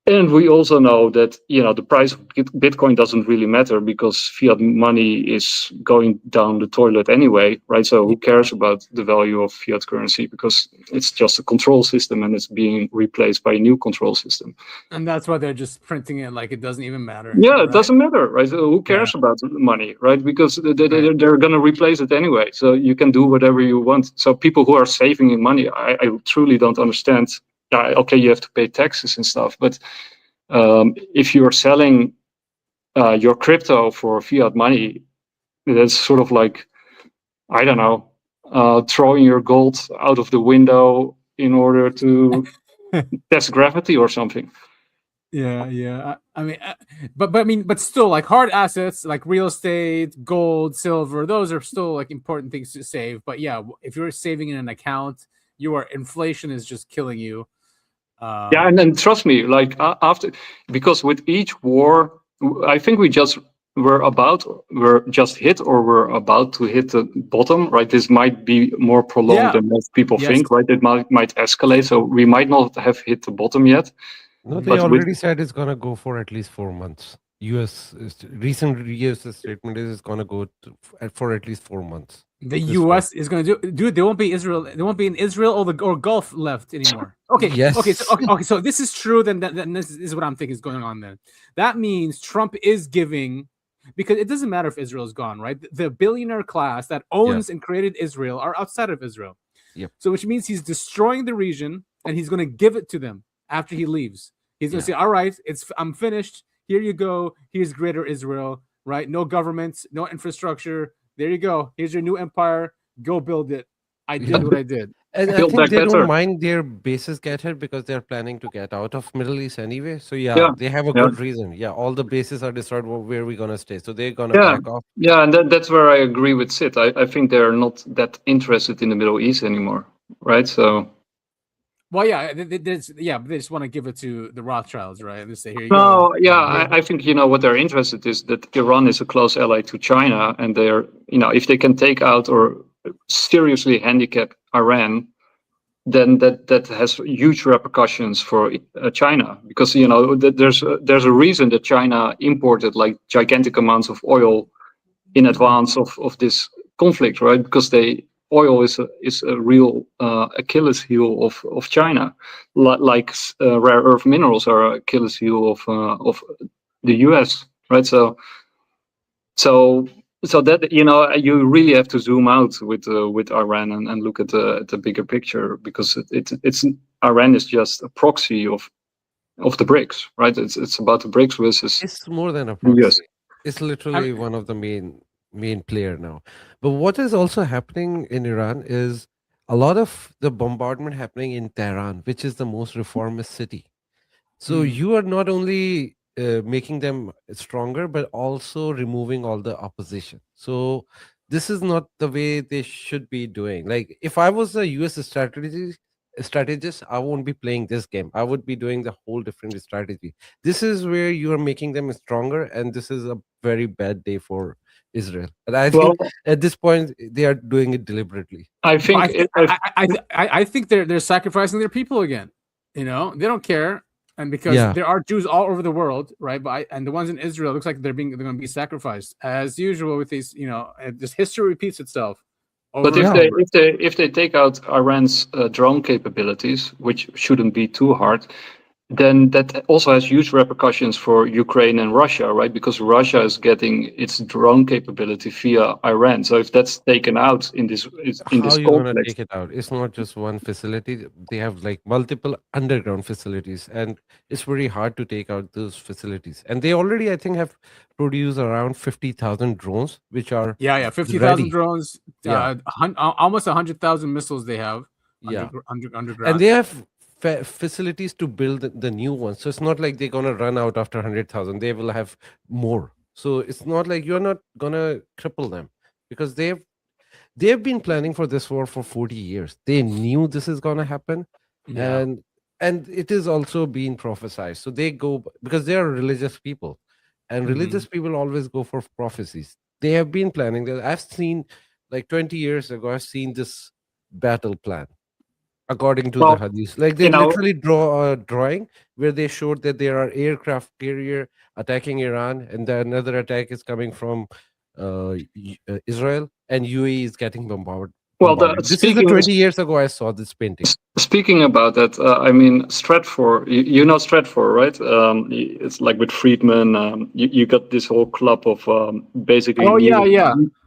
And we also know that, you know, the price of Bitcoin doesn't really matter because fiat money is going down the toilet anyway, right? So who cares about the value of fiat currency, because it's just a control system and it's being replaced by a new control system. And that's why they're just printing it like it doesn't even matter. Yeah, right? It doesn't matter, right? So who cares about the money, right? Because they're going to replace it anyway. So you can do whatever you want. So people who are saving in money, I truly don't understand. Okay, you have to pay taxes and stuff, but if you're selling your crypto for fiat money, That's sort of like, I don't know, throwing your gold out of the window in order to test gravity or something. Yeah. I mean, but still, like hard assets like real estate, gold, silver, those are still like important things to save. But yeah, if you're saving in an account, inflation is just killing you. Yeah, and then trust me, like after, because with each war, I think we're just hit, or we're about to hit the bottom, right? This might be more prolonged than most people think, right? It might escalate, so we might not have hit the bottom yet. No, they already said it's gonna go for at least 4 months. Recent U.S. statement is it's gonna go for at least 4 months. The U.S. is going to do. There won't be Israel. There won't be an Israel or Gulf left anymore. Okay. Yes. Okay. So this is true. Then this is what I'm thinking is going on. Then that means Trump is giving, because it doesn't matter if Israel is gone, right? The billionaire class that owns and created Israel are outside of Israel. Yep. So which means he's destroying the region, and he's going to give it to them after he leaves. He's going to say, "All right, I'm finished. Here you go. Here's Greater Israel. Right? No governments, no infrastructure. There you go. Here's your new empire. Go build it. I did what I did." And I think they don't mind their bases get hit because they're planning to get out of Middle East anyway. So they have a good reason. Yeah, all the bases are destroyed. Where are we gonna stay? So they're gonna back off. Yeah, and that's where I agree with Sid. I think they're not that interested in the Middle East anymore, right? So. Well, they just want to give it to the Rothschilds, right? They say, "Here you go." go. Yeah, I think what they're interested is that Iran is a close ally to China, and they're if they can take out or seriously handicap Iran, then that has huge repercussions for China, because there's a reason that China imported like gigantic amounts of oil in advance of this conflict, right? Because oil is a real Achilles heel of China, like rare earth minerals are Achilles heel of the US, right? So that you really have to zoom out with Iran and look at the bigger picture, because it's Iran is just a proxy of the BRICS, right? It's about the BRICS versus. It's more than a proxy. US. It's literally one of the main player now. But what is also happening in Iran is a lot of the bombardment happening in Tehran, which is the most reformist city. So you are not only making them stronger, but also removing all the opposition. So this is not the way they should be doing. Like if I was a US strategist, I won't be playing this game. I would be doing the whole different strategy. This is where you are making them stronger, and this is a very bad day for Israel. And I think at this point they are doing it deliberately. I think they're sacrificing their people again. They don't care, and because there are Jews all over the world, right? And the ones in Israel looks like they're going to be sacrificed as usual with these. Just history repeats itself. But if they take out Iran's drone capabilities, which shouldn't be too hard, then that also has huge repercussions for Ukraine and Russia, right? Because Russia is getting its drone capability via Iran. So if that's taken out in this how are you going to take it out? It's not just one facility. They have like multiple underground facilities, and it's very hard to take out those facilities. And they already, I think, have produced around 50,000 drones, which are 50,000 drones, almost 100,000 missiles they have. Underground, and they have facilities to build the new ones. So it's not like they're gonna run out after 100,000. They will have more. So it's not like you're not gonna cripple them, because they've been planning for this war for 40 years. They knew this is gonna happen, and it is also being prophesized. So they go, because they are religious people, and religious people always go for prophecies. They have been planning that. I've seen, like 20 years ago, I've seen this battle plan according to the hadith. Like they literally draw a drawing where they showed that there are aircraft carrier attacking Iran, and then another attack is coming from Israel, and UAE is getting bombarded. This is 20 years ago I saw this painting. Speaking about that, I mean, Stratfor, you know Stratfor, right? It's like with Friedman, you got this whole club of basically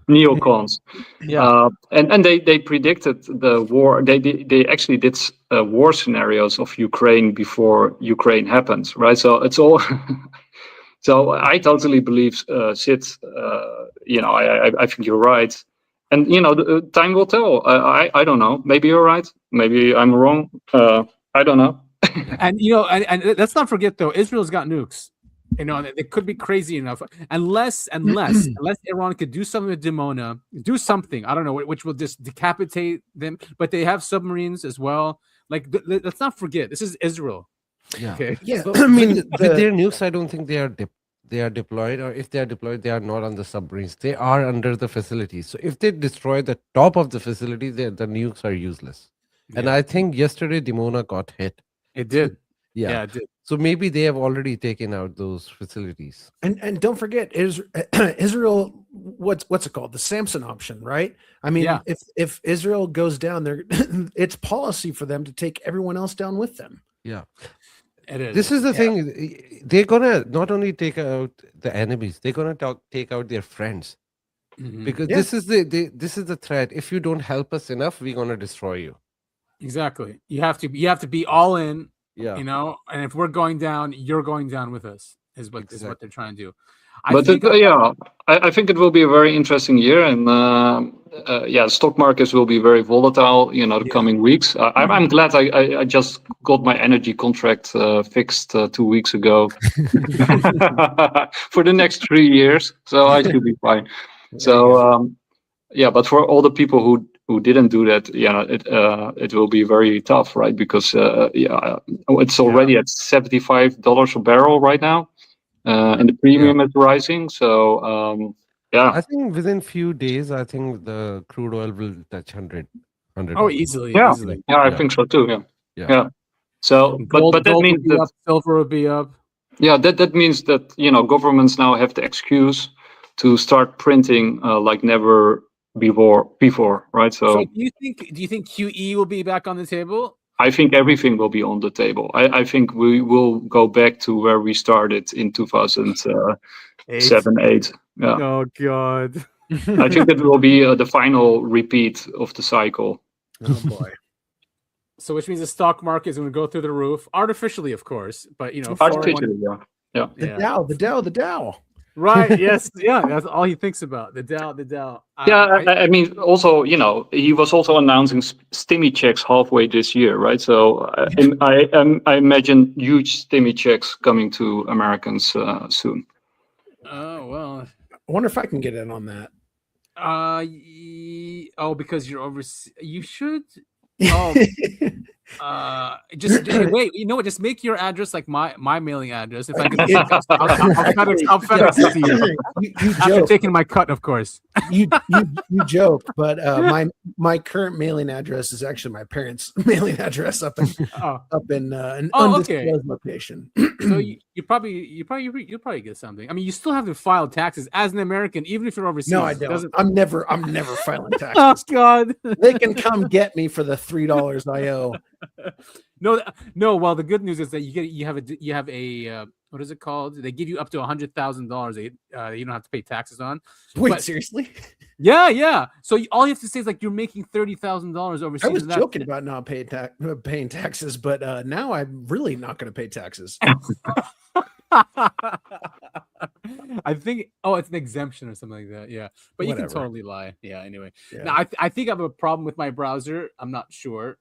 neocons. And they predicted the war. They actually did war scenarios of Ukraine before Ukraine happens, right? So it's all So I totally believe Sid. I think you're right, and time will tell. I don't know. Maybe you're right. Maybe I'm wrong. I don't know. And and let's not forget though, Israel's got nukes. It could be crazy enough unless Iran could do something with Dimona, do something, I don't know, which will just decapitate them. But they have submarines as well. Like, let's not forget, this is Israel. Yeah. Okay. Yeah. So, I mean, with their nukes, I don't think they are deployed, or if they are deployed, they are not on the submarines. They are under the facilities. So if they destroy the top of the facility, the nukes are useless. And I think yesterday Dimona got hit. It did. Yeah, it did. So maybe they have already taken out those facilities. And don't forget, Israel, what's it called? The Samson option, right? I mean, if Israel goes down there, it's policy for them to take everyone else down with them. Yeah. It is. This is the thing. They're gonna not only take out the enemies, they're gonna take out their friends. Because this is the threat. If you don't help us enough, we're gonna destroy you. Exactly. You have to be all in. Yeah. And if we're going down, you're going down with us. Is what they're trying to do. I think it will be a very interesting year, and stock markets will be very volatile. The coming weeks. I'm glad I just got my energy contract fixed 2 weeks ago for the next 3 years, so I should be fine. So but for all the people who didn't do that, it will be very tough, right? Because it's already at $75 a barrel right now. And the premium is rising, so I think within few days, I think the crude oil will touch 100. Oh, easily. Yeah, easily. I think so too. Yeah. So, Gold, but that gold means will be that up, silver will be up. Yeah, that means that governments now have the excuse to start printing like never before, right? So do you think QE will be back on the table? I think everything will be on the table. I think we will go back to where we started in 2007, 8. Yeah. Oh God. I think it will be the final repeat of the cycle. Oh boy. So which means the stock market is going to go through the roof, artificially, of course, but artificially, yeah. The Dow. Right. Yes. Yeah. That's all he thinks about. The Dow. I mean, also, he was also announcing stimmy checks halfway this year, right? So I imagine huge stimmy checks coming to Americans soon. Oh well. I wonder if I can get in on that. Because you're overseas. You should. Just wait. You know what? Just make your address like my mailing address. If I can, I'll FedEx it to you. You After joke. taking my cut, of course. You joke, but my current mailing address is actually my parents' mailing address up in an undisclosed location. So you'll probably get something. I mean, you still have to file taxes as an American, even if you're overseas. No, I don't. I'm never filing taxes. Oh God! They can come get me for the $3 I owe. No. Well, the good news is that you have a what is it called? They give you up to $100,000. You don't have to pay taxes on. Wait, seriously? Yeah. So all you have to say is like you're making $30,000 overseas. I was joking about not paying taxes, but now I'm really not going to pay taxes. I think it's an exemption or something like that. Yeah, but Whatever. You can totally lie. Yeah. Anyway, Yeah. now I think I have a problem with my browser. I'm not sure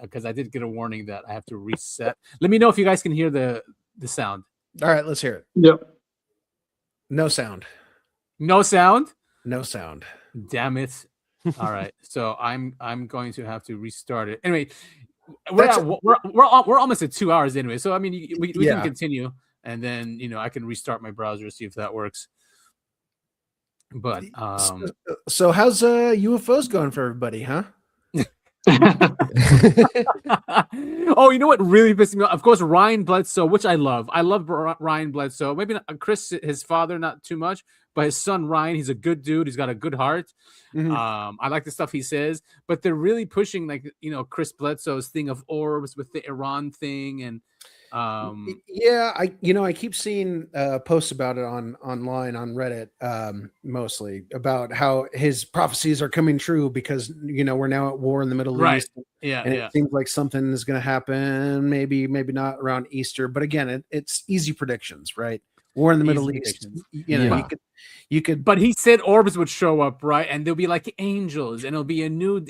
because I did get a warning that I have to reset. Let me know if you guys can hear the sound. All right, let's hear it. Yep. No sound. No sound. No sound. Damn it! All right, so I'm going to have to restart it. Anyway, we're almost at 2 hours anyway. So I mean, we can continue, and then I can restart my browser, see if that works. But so how's UFOs going for everybody, huh? Oh, you know what really pissed me off? Of course, Ryan Bledsoe, which I love. I love Ryan Bledsoe. Maybe not Chris, his father, not too much, but his son Ryan, he's a good dude. He's got a good heart. Mm-hmm. I like the stuff he says, but they're really pushing like Chris Bledsoe's thing of orbs with the Iran thing and. I keep seeing posts about it online on Reddit, mostly about how his prophecies are coming true because we're now at war in the Middle East. And it seems like something is going to happen, maybe not around Easter, but again, it's easy predictions, right? War in the These Middle East. predictions. You know, you could. But he said orbs would show up, right? And they'll be like angels, and it'll be a new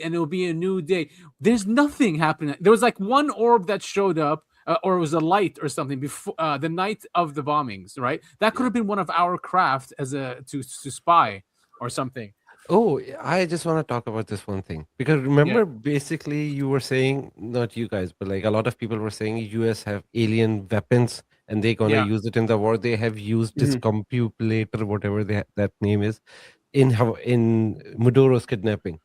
day. There's nothing happening. There was like one orb that showed up, or it was a light or something before the night of the bombings, right? That could have been one of our craft as to spy or something. Oh, I just want to talk about this one thing because remember, basically, you were saying, not you guys, but like a lot of people were saying, US have alien weapons and they're gonna use it in the war. They have used this compulator, whatever that name is, in Maduro's kidnapping.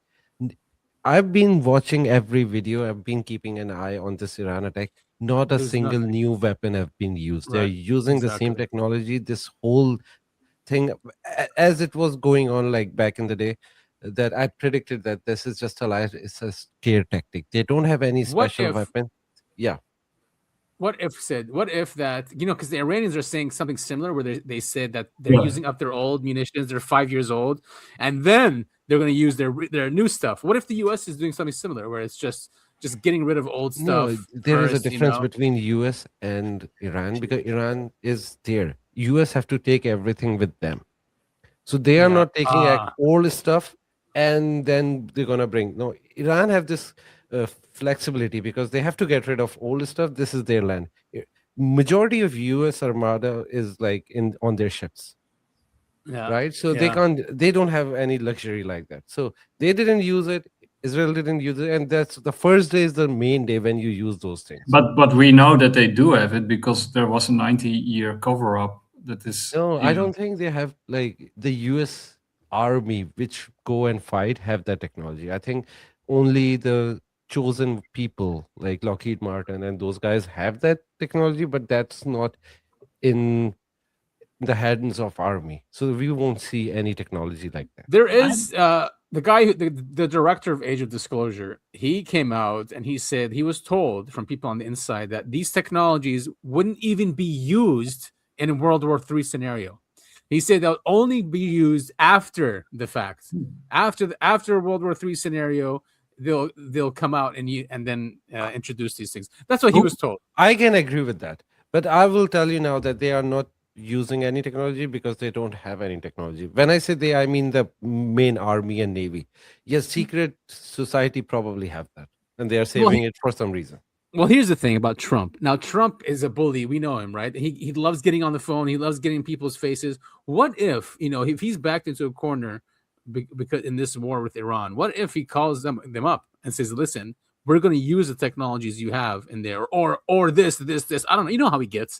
I've been watching every video. I've been keeping an eye on this Iran attack. Not a single new weapon have been used. They're using the same technology. This whole thing, as it was going on like back in the day, that I predicted that this is just a lie. It's a scare tactic. They don't have any special weapon. Yeah. What if that, because the Iranians are saying something similar where they said that they're using up their old munitions, they're 5 years old, and then they're going to use their new stuff. What if the US is doing something similar where it's just getting rid of old stuff? No, there is a difference between US and Iran because Iran is there. US have to take everything with them. So they are not taking old stuff and then they're going to bring. No, Iran have this flexibility because they have to get rid of old stuff. This is their land. Majority of US Armada is like on their ships. Yeah. Right? So they don't have any luxury like that. So they didn't use it. Israel didn't use it, and that's the first day is the main day when you use those things. But we know that they do have it because there was a 90-year cover-up that is. No, I don't think they have like the U.S. Army, which go and fight, have that technology. I think only the chosen people like Lockheed Martin and those guys have that technology, but that's not in the hands of army. So we won't see any technology like that. There is the guy, the director of Age of Disclosure, he came out and he said he was told from people on the inside that these technologies wouldn't even be used in a World War III scenario. He said they'll only be used after the fact. After World War III scenario, they'll come out and then introduce these things. That's what he was told. I can agree with that. But I will tell you now that they are not using any technology because they don't have any technology. When I say they, I mean the main army and navy. Yes, secret society probably have that, and they are saving it for some reason. Well, here's the thing about Trump. Now, Trump is a bully. We know him, right? He loves getting on the phone. He loves getting people's faces. What if, if he's backed into a corner because in this war with Iran, what if he calls them up and says, listen, we're going to use the technologies you have in there, or this. I don't know. You know how he gets.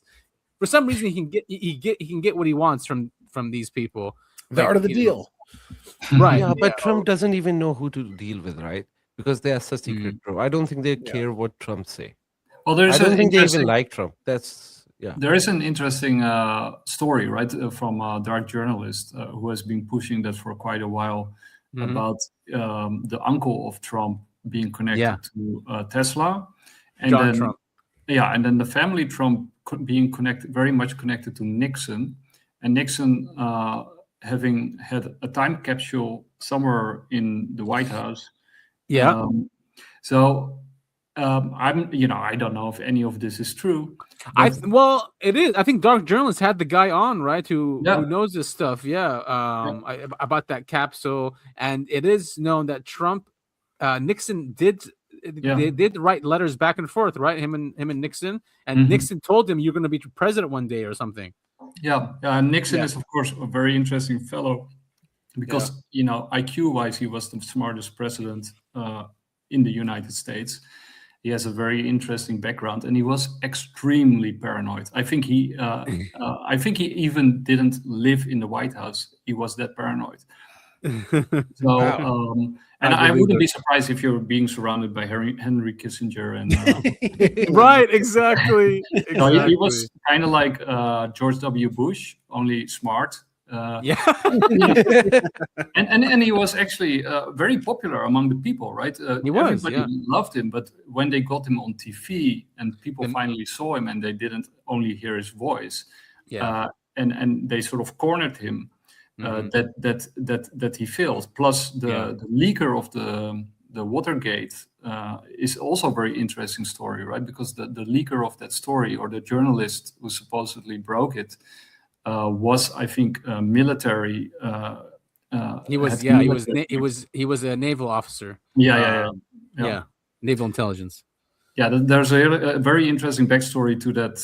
For some reason, he can get what he wants from these people. The art of the deal, right? Yeah, but Trump doesn't even know who to deal with, right? Because they are such secret, bro. I don't think they care what Trump say. Well, I don't think they even like Trump. That's There is an interesting story, right, from a dark journalist who has been pushing that for quite a while about the uncle of Trump being connected to Tesla, and John then Trump. and then the family Trump being very much connected to Nixon, and Nixon having had a time capsule somewhere in the White House. I don't know if any of this is true. Well, it is. I think dark journalists had the guy on, right, who knows this stuff. About that capsule, and it is known that Trump, Nixon did. They did write letters back and forth, right? Him and Nixon, and Nixon told him you're going to be president one day or something. Nixon is of course a very interesting fellow because IQ-wise he was the smartest president in the United States. He has a very interesting background, and he was extremely paranoid. I think he even didn't live in the White House. He was that paranoid. And I wouldn't be surprised if you're being surrounded by Henry Kissinger and right, exactly. He was kind of like George W. Bush, only smart. And he was actually very popular among the people, right? Everybody loved him, but when they got him on TV and people finally saw him and they didn't only hear his voice, and they sort of cornered him. That he failed. Plus, the leaker of the Watergate is also a very interesting story, right? Because the leaker of that story, or the journalist who supposedly broke it, was, I think, military. He was he was a naval officer. Yeah. Naval intelligence. Yeah, there's a very interesting backstory to that,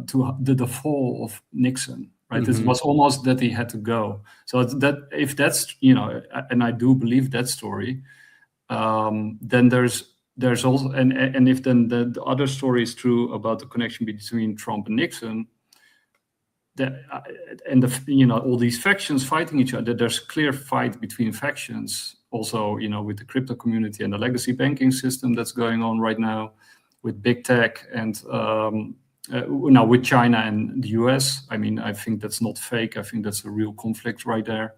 to the fall of Nixon. Right, It was almost that he had to go. So that if that's and I do believe that story, then there's also and if then the other story is true about the connection between Trump and Nixon, all these factions fighting each other. There's clear fight between factions. Also, with the crypto community and the legacy banking system that's going on right now, with big tech and now with China and the US. I mean, I think that's not fake. I think that's a real conflict right there.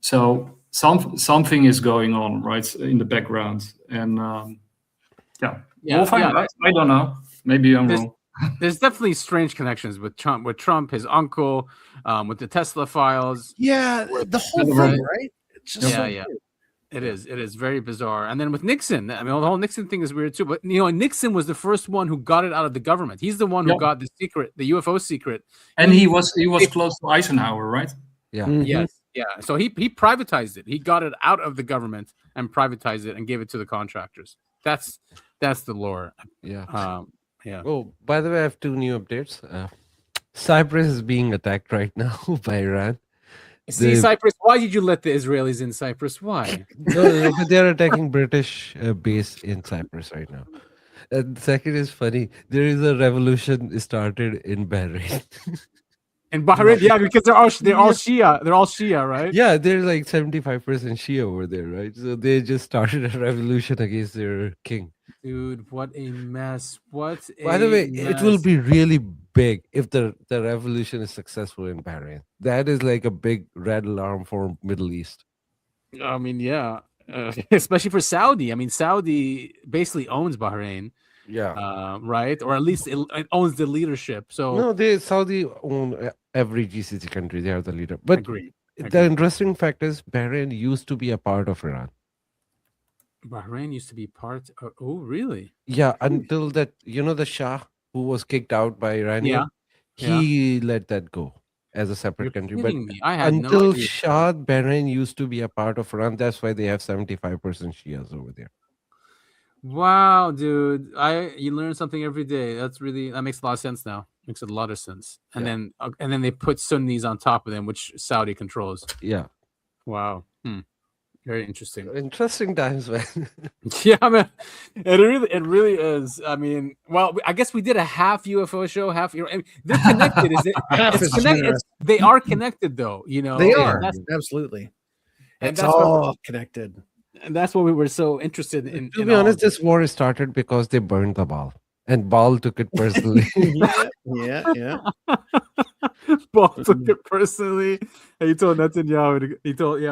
So something is going on right in the background, and we'll find out. I don't know. Maybe I'm wrong. There's definitely strange connections with Trump. With Trump, his uncle, with the Tesla files. Yeah, the whole thing, right? It's just It is very bizarre. And then with Nixon, I mean, the whole Nixon thing is weird too. But Nixon was the first one who got it out of the government. He's the one who got the secret, the UFO secret. And he was close to Eisenhower, right? Yeah. Yes. Yeah. So he privatized it. He got it out of the government and privatized it and gave it to the contractors. That's the lore. Yeah. Yeah. Oh, by the way, I have 2 new updates. Cyprus is being attacked right now by Iran. See, Cyprus, why did you let the Israelis in Cyprus? Why? No, but they're attacking British base in Cyprus right now. And second is funny. There is a revolution started in Bahrain. In Bahrain, yeah, because they're all Shia. They're all Shia, right? Yeah, they're like 75% Shia over there, right? So they just started a revolution against their king. Dude, what a mess. By the way, it will be really big if the revolution is successful in Bahrain. That is like a big red alarm for Middle East. I mean, yeah. Especially for Saudi. I mean, Saudi basically owns Bahrain. Yeah. Right? Or at least it owns the leadership. So no, Saudi own every GCC country. They are the leader. But Agreed. The interesting fact is Bahrain used to be a part of Iran. Bahrain used to be part of, oh, really? Yeah, until that, the Shah who was kicked out by Iranian, he let that go as a separate country. But I had until no idea. Shah, Bahrain used to be a part of Iran. That's why they have 75% Shias over there. Wow, dude. You learn something every day. That makes a lot of sense now. Makes a lot of sense. And then they put Sunnis on top of them, which Saudi controls. Yeah. Wow. Very interesting. Interesting times, man. Yeah, man. It really is. I mean, well, I guess we did a half UFO show, half. I mean, they're connected. It's connected. They are connected, though. They are absolutely. It's all connected. And that's what we were so interested in. To be honest, this war started because they burned the ball, and Ball took it personally. Yeah. Ball took it personally. And he told Netanyahu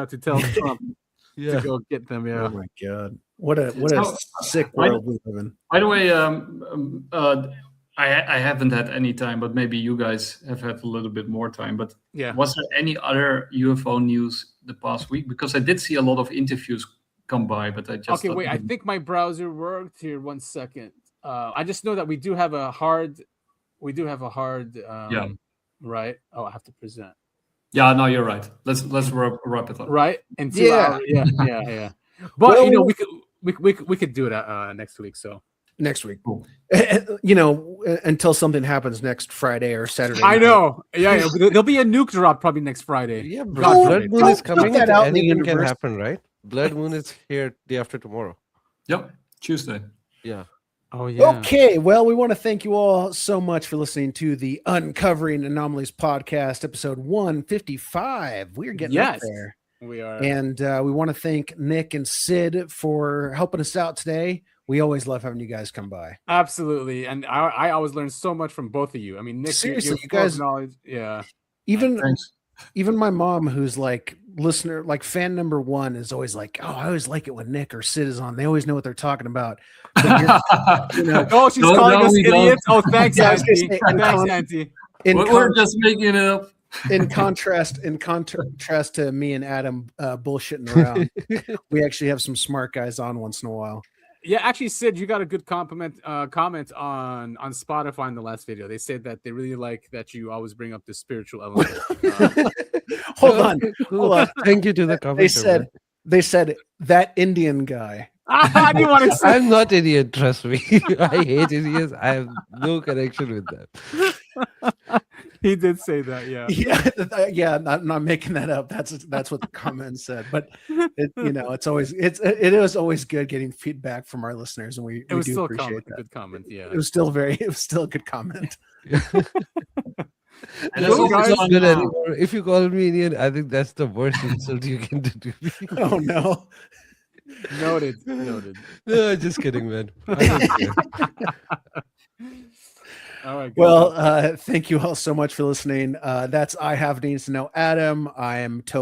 to tell Trump. To go get them. Yeah. Oh my God! What a sick world we live in. By the way, I haven't had any time, but maybe you guys have had a little bit more time. But was there any other UFO news the past week? Because I did see a lot of interviews come by, but I just wait. I think my browser worked here. 1 second. I just know that we do have a hard. Right. Oh, I have to present. Yeah, no, you're right. Let's wrap it up. Right? And 2 hours. Yeah. But we could do it next week. So next week, until something happens next Friday or Saturday. I know. Yeah. There'll be a nuke drop probably next Friday. Yeah, Blood Moon is coming. Anything can happen, right? Blood Moon is here day after tomorrow. Yep, Tuesday. Yeah. Oh, yeah. Okay, well, we want to thank you all so much for listening to the Uncovering Anomalies podcast, episode 155. We're getting up there. We are. And we want to thank Nick and Sid for helping us out today. We always love having you guys come by. Absolutely. And I always learn so much from both of you. I mean, Nick, seriously, you guys, knowledge. Yeah. Even my mom, who's like listener, like fan number 1, is always like, "Oh, I always like it when Nick or Sid is on. They always know what they're talking about." Oh, she's calling us idiots. Oh, thanks, Auntie. Thanks, Auntie. We're just making it up. In contrast to me and Adam bullshitting around, we actually have some smart guys on once in a while. Yeah, actually, Sid, you got a good comment on Spotify in the last video. They said that they really like that you always bring up the spiritual element. Hold on. Thank you to the commenter. They said that Indian guy. I didn't want to say. I'm not Indian, trust me. I hate Indians. I have no connection with them. He did say that, yeah. Yeah, I'm not making that up. That's what the comment said. But it is always good getting feedback from our listeners, and we do appreciate that. A good comment, yeah. It was still a good comment. And that's not good anymore. If you call me Indian, I think that's the worst insult you can do to me. Oh no. Noted. No, just kidding, man. All right. Well, thank you all so much for listening. That's I Have Needs to Know Adam. I am Toby.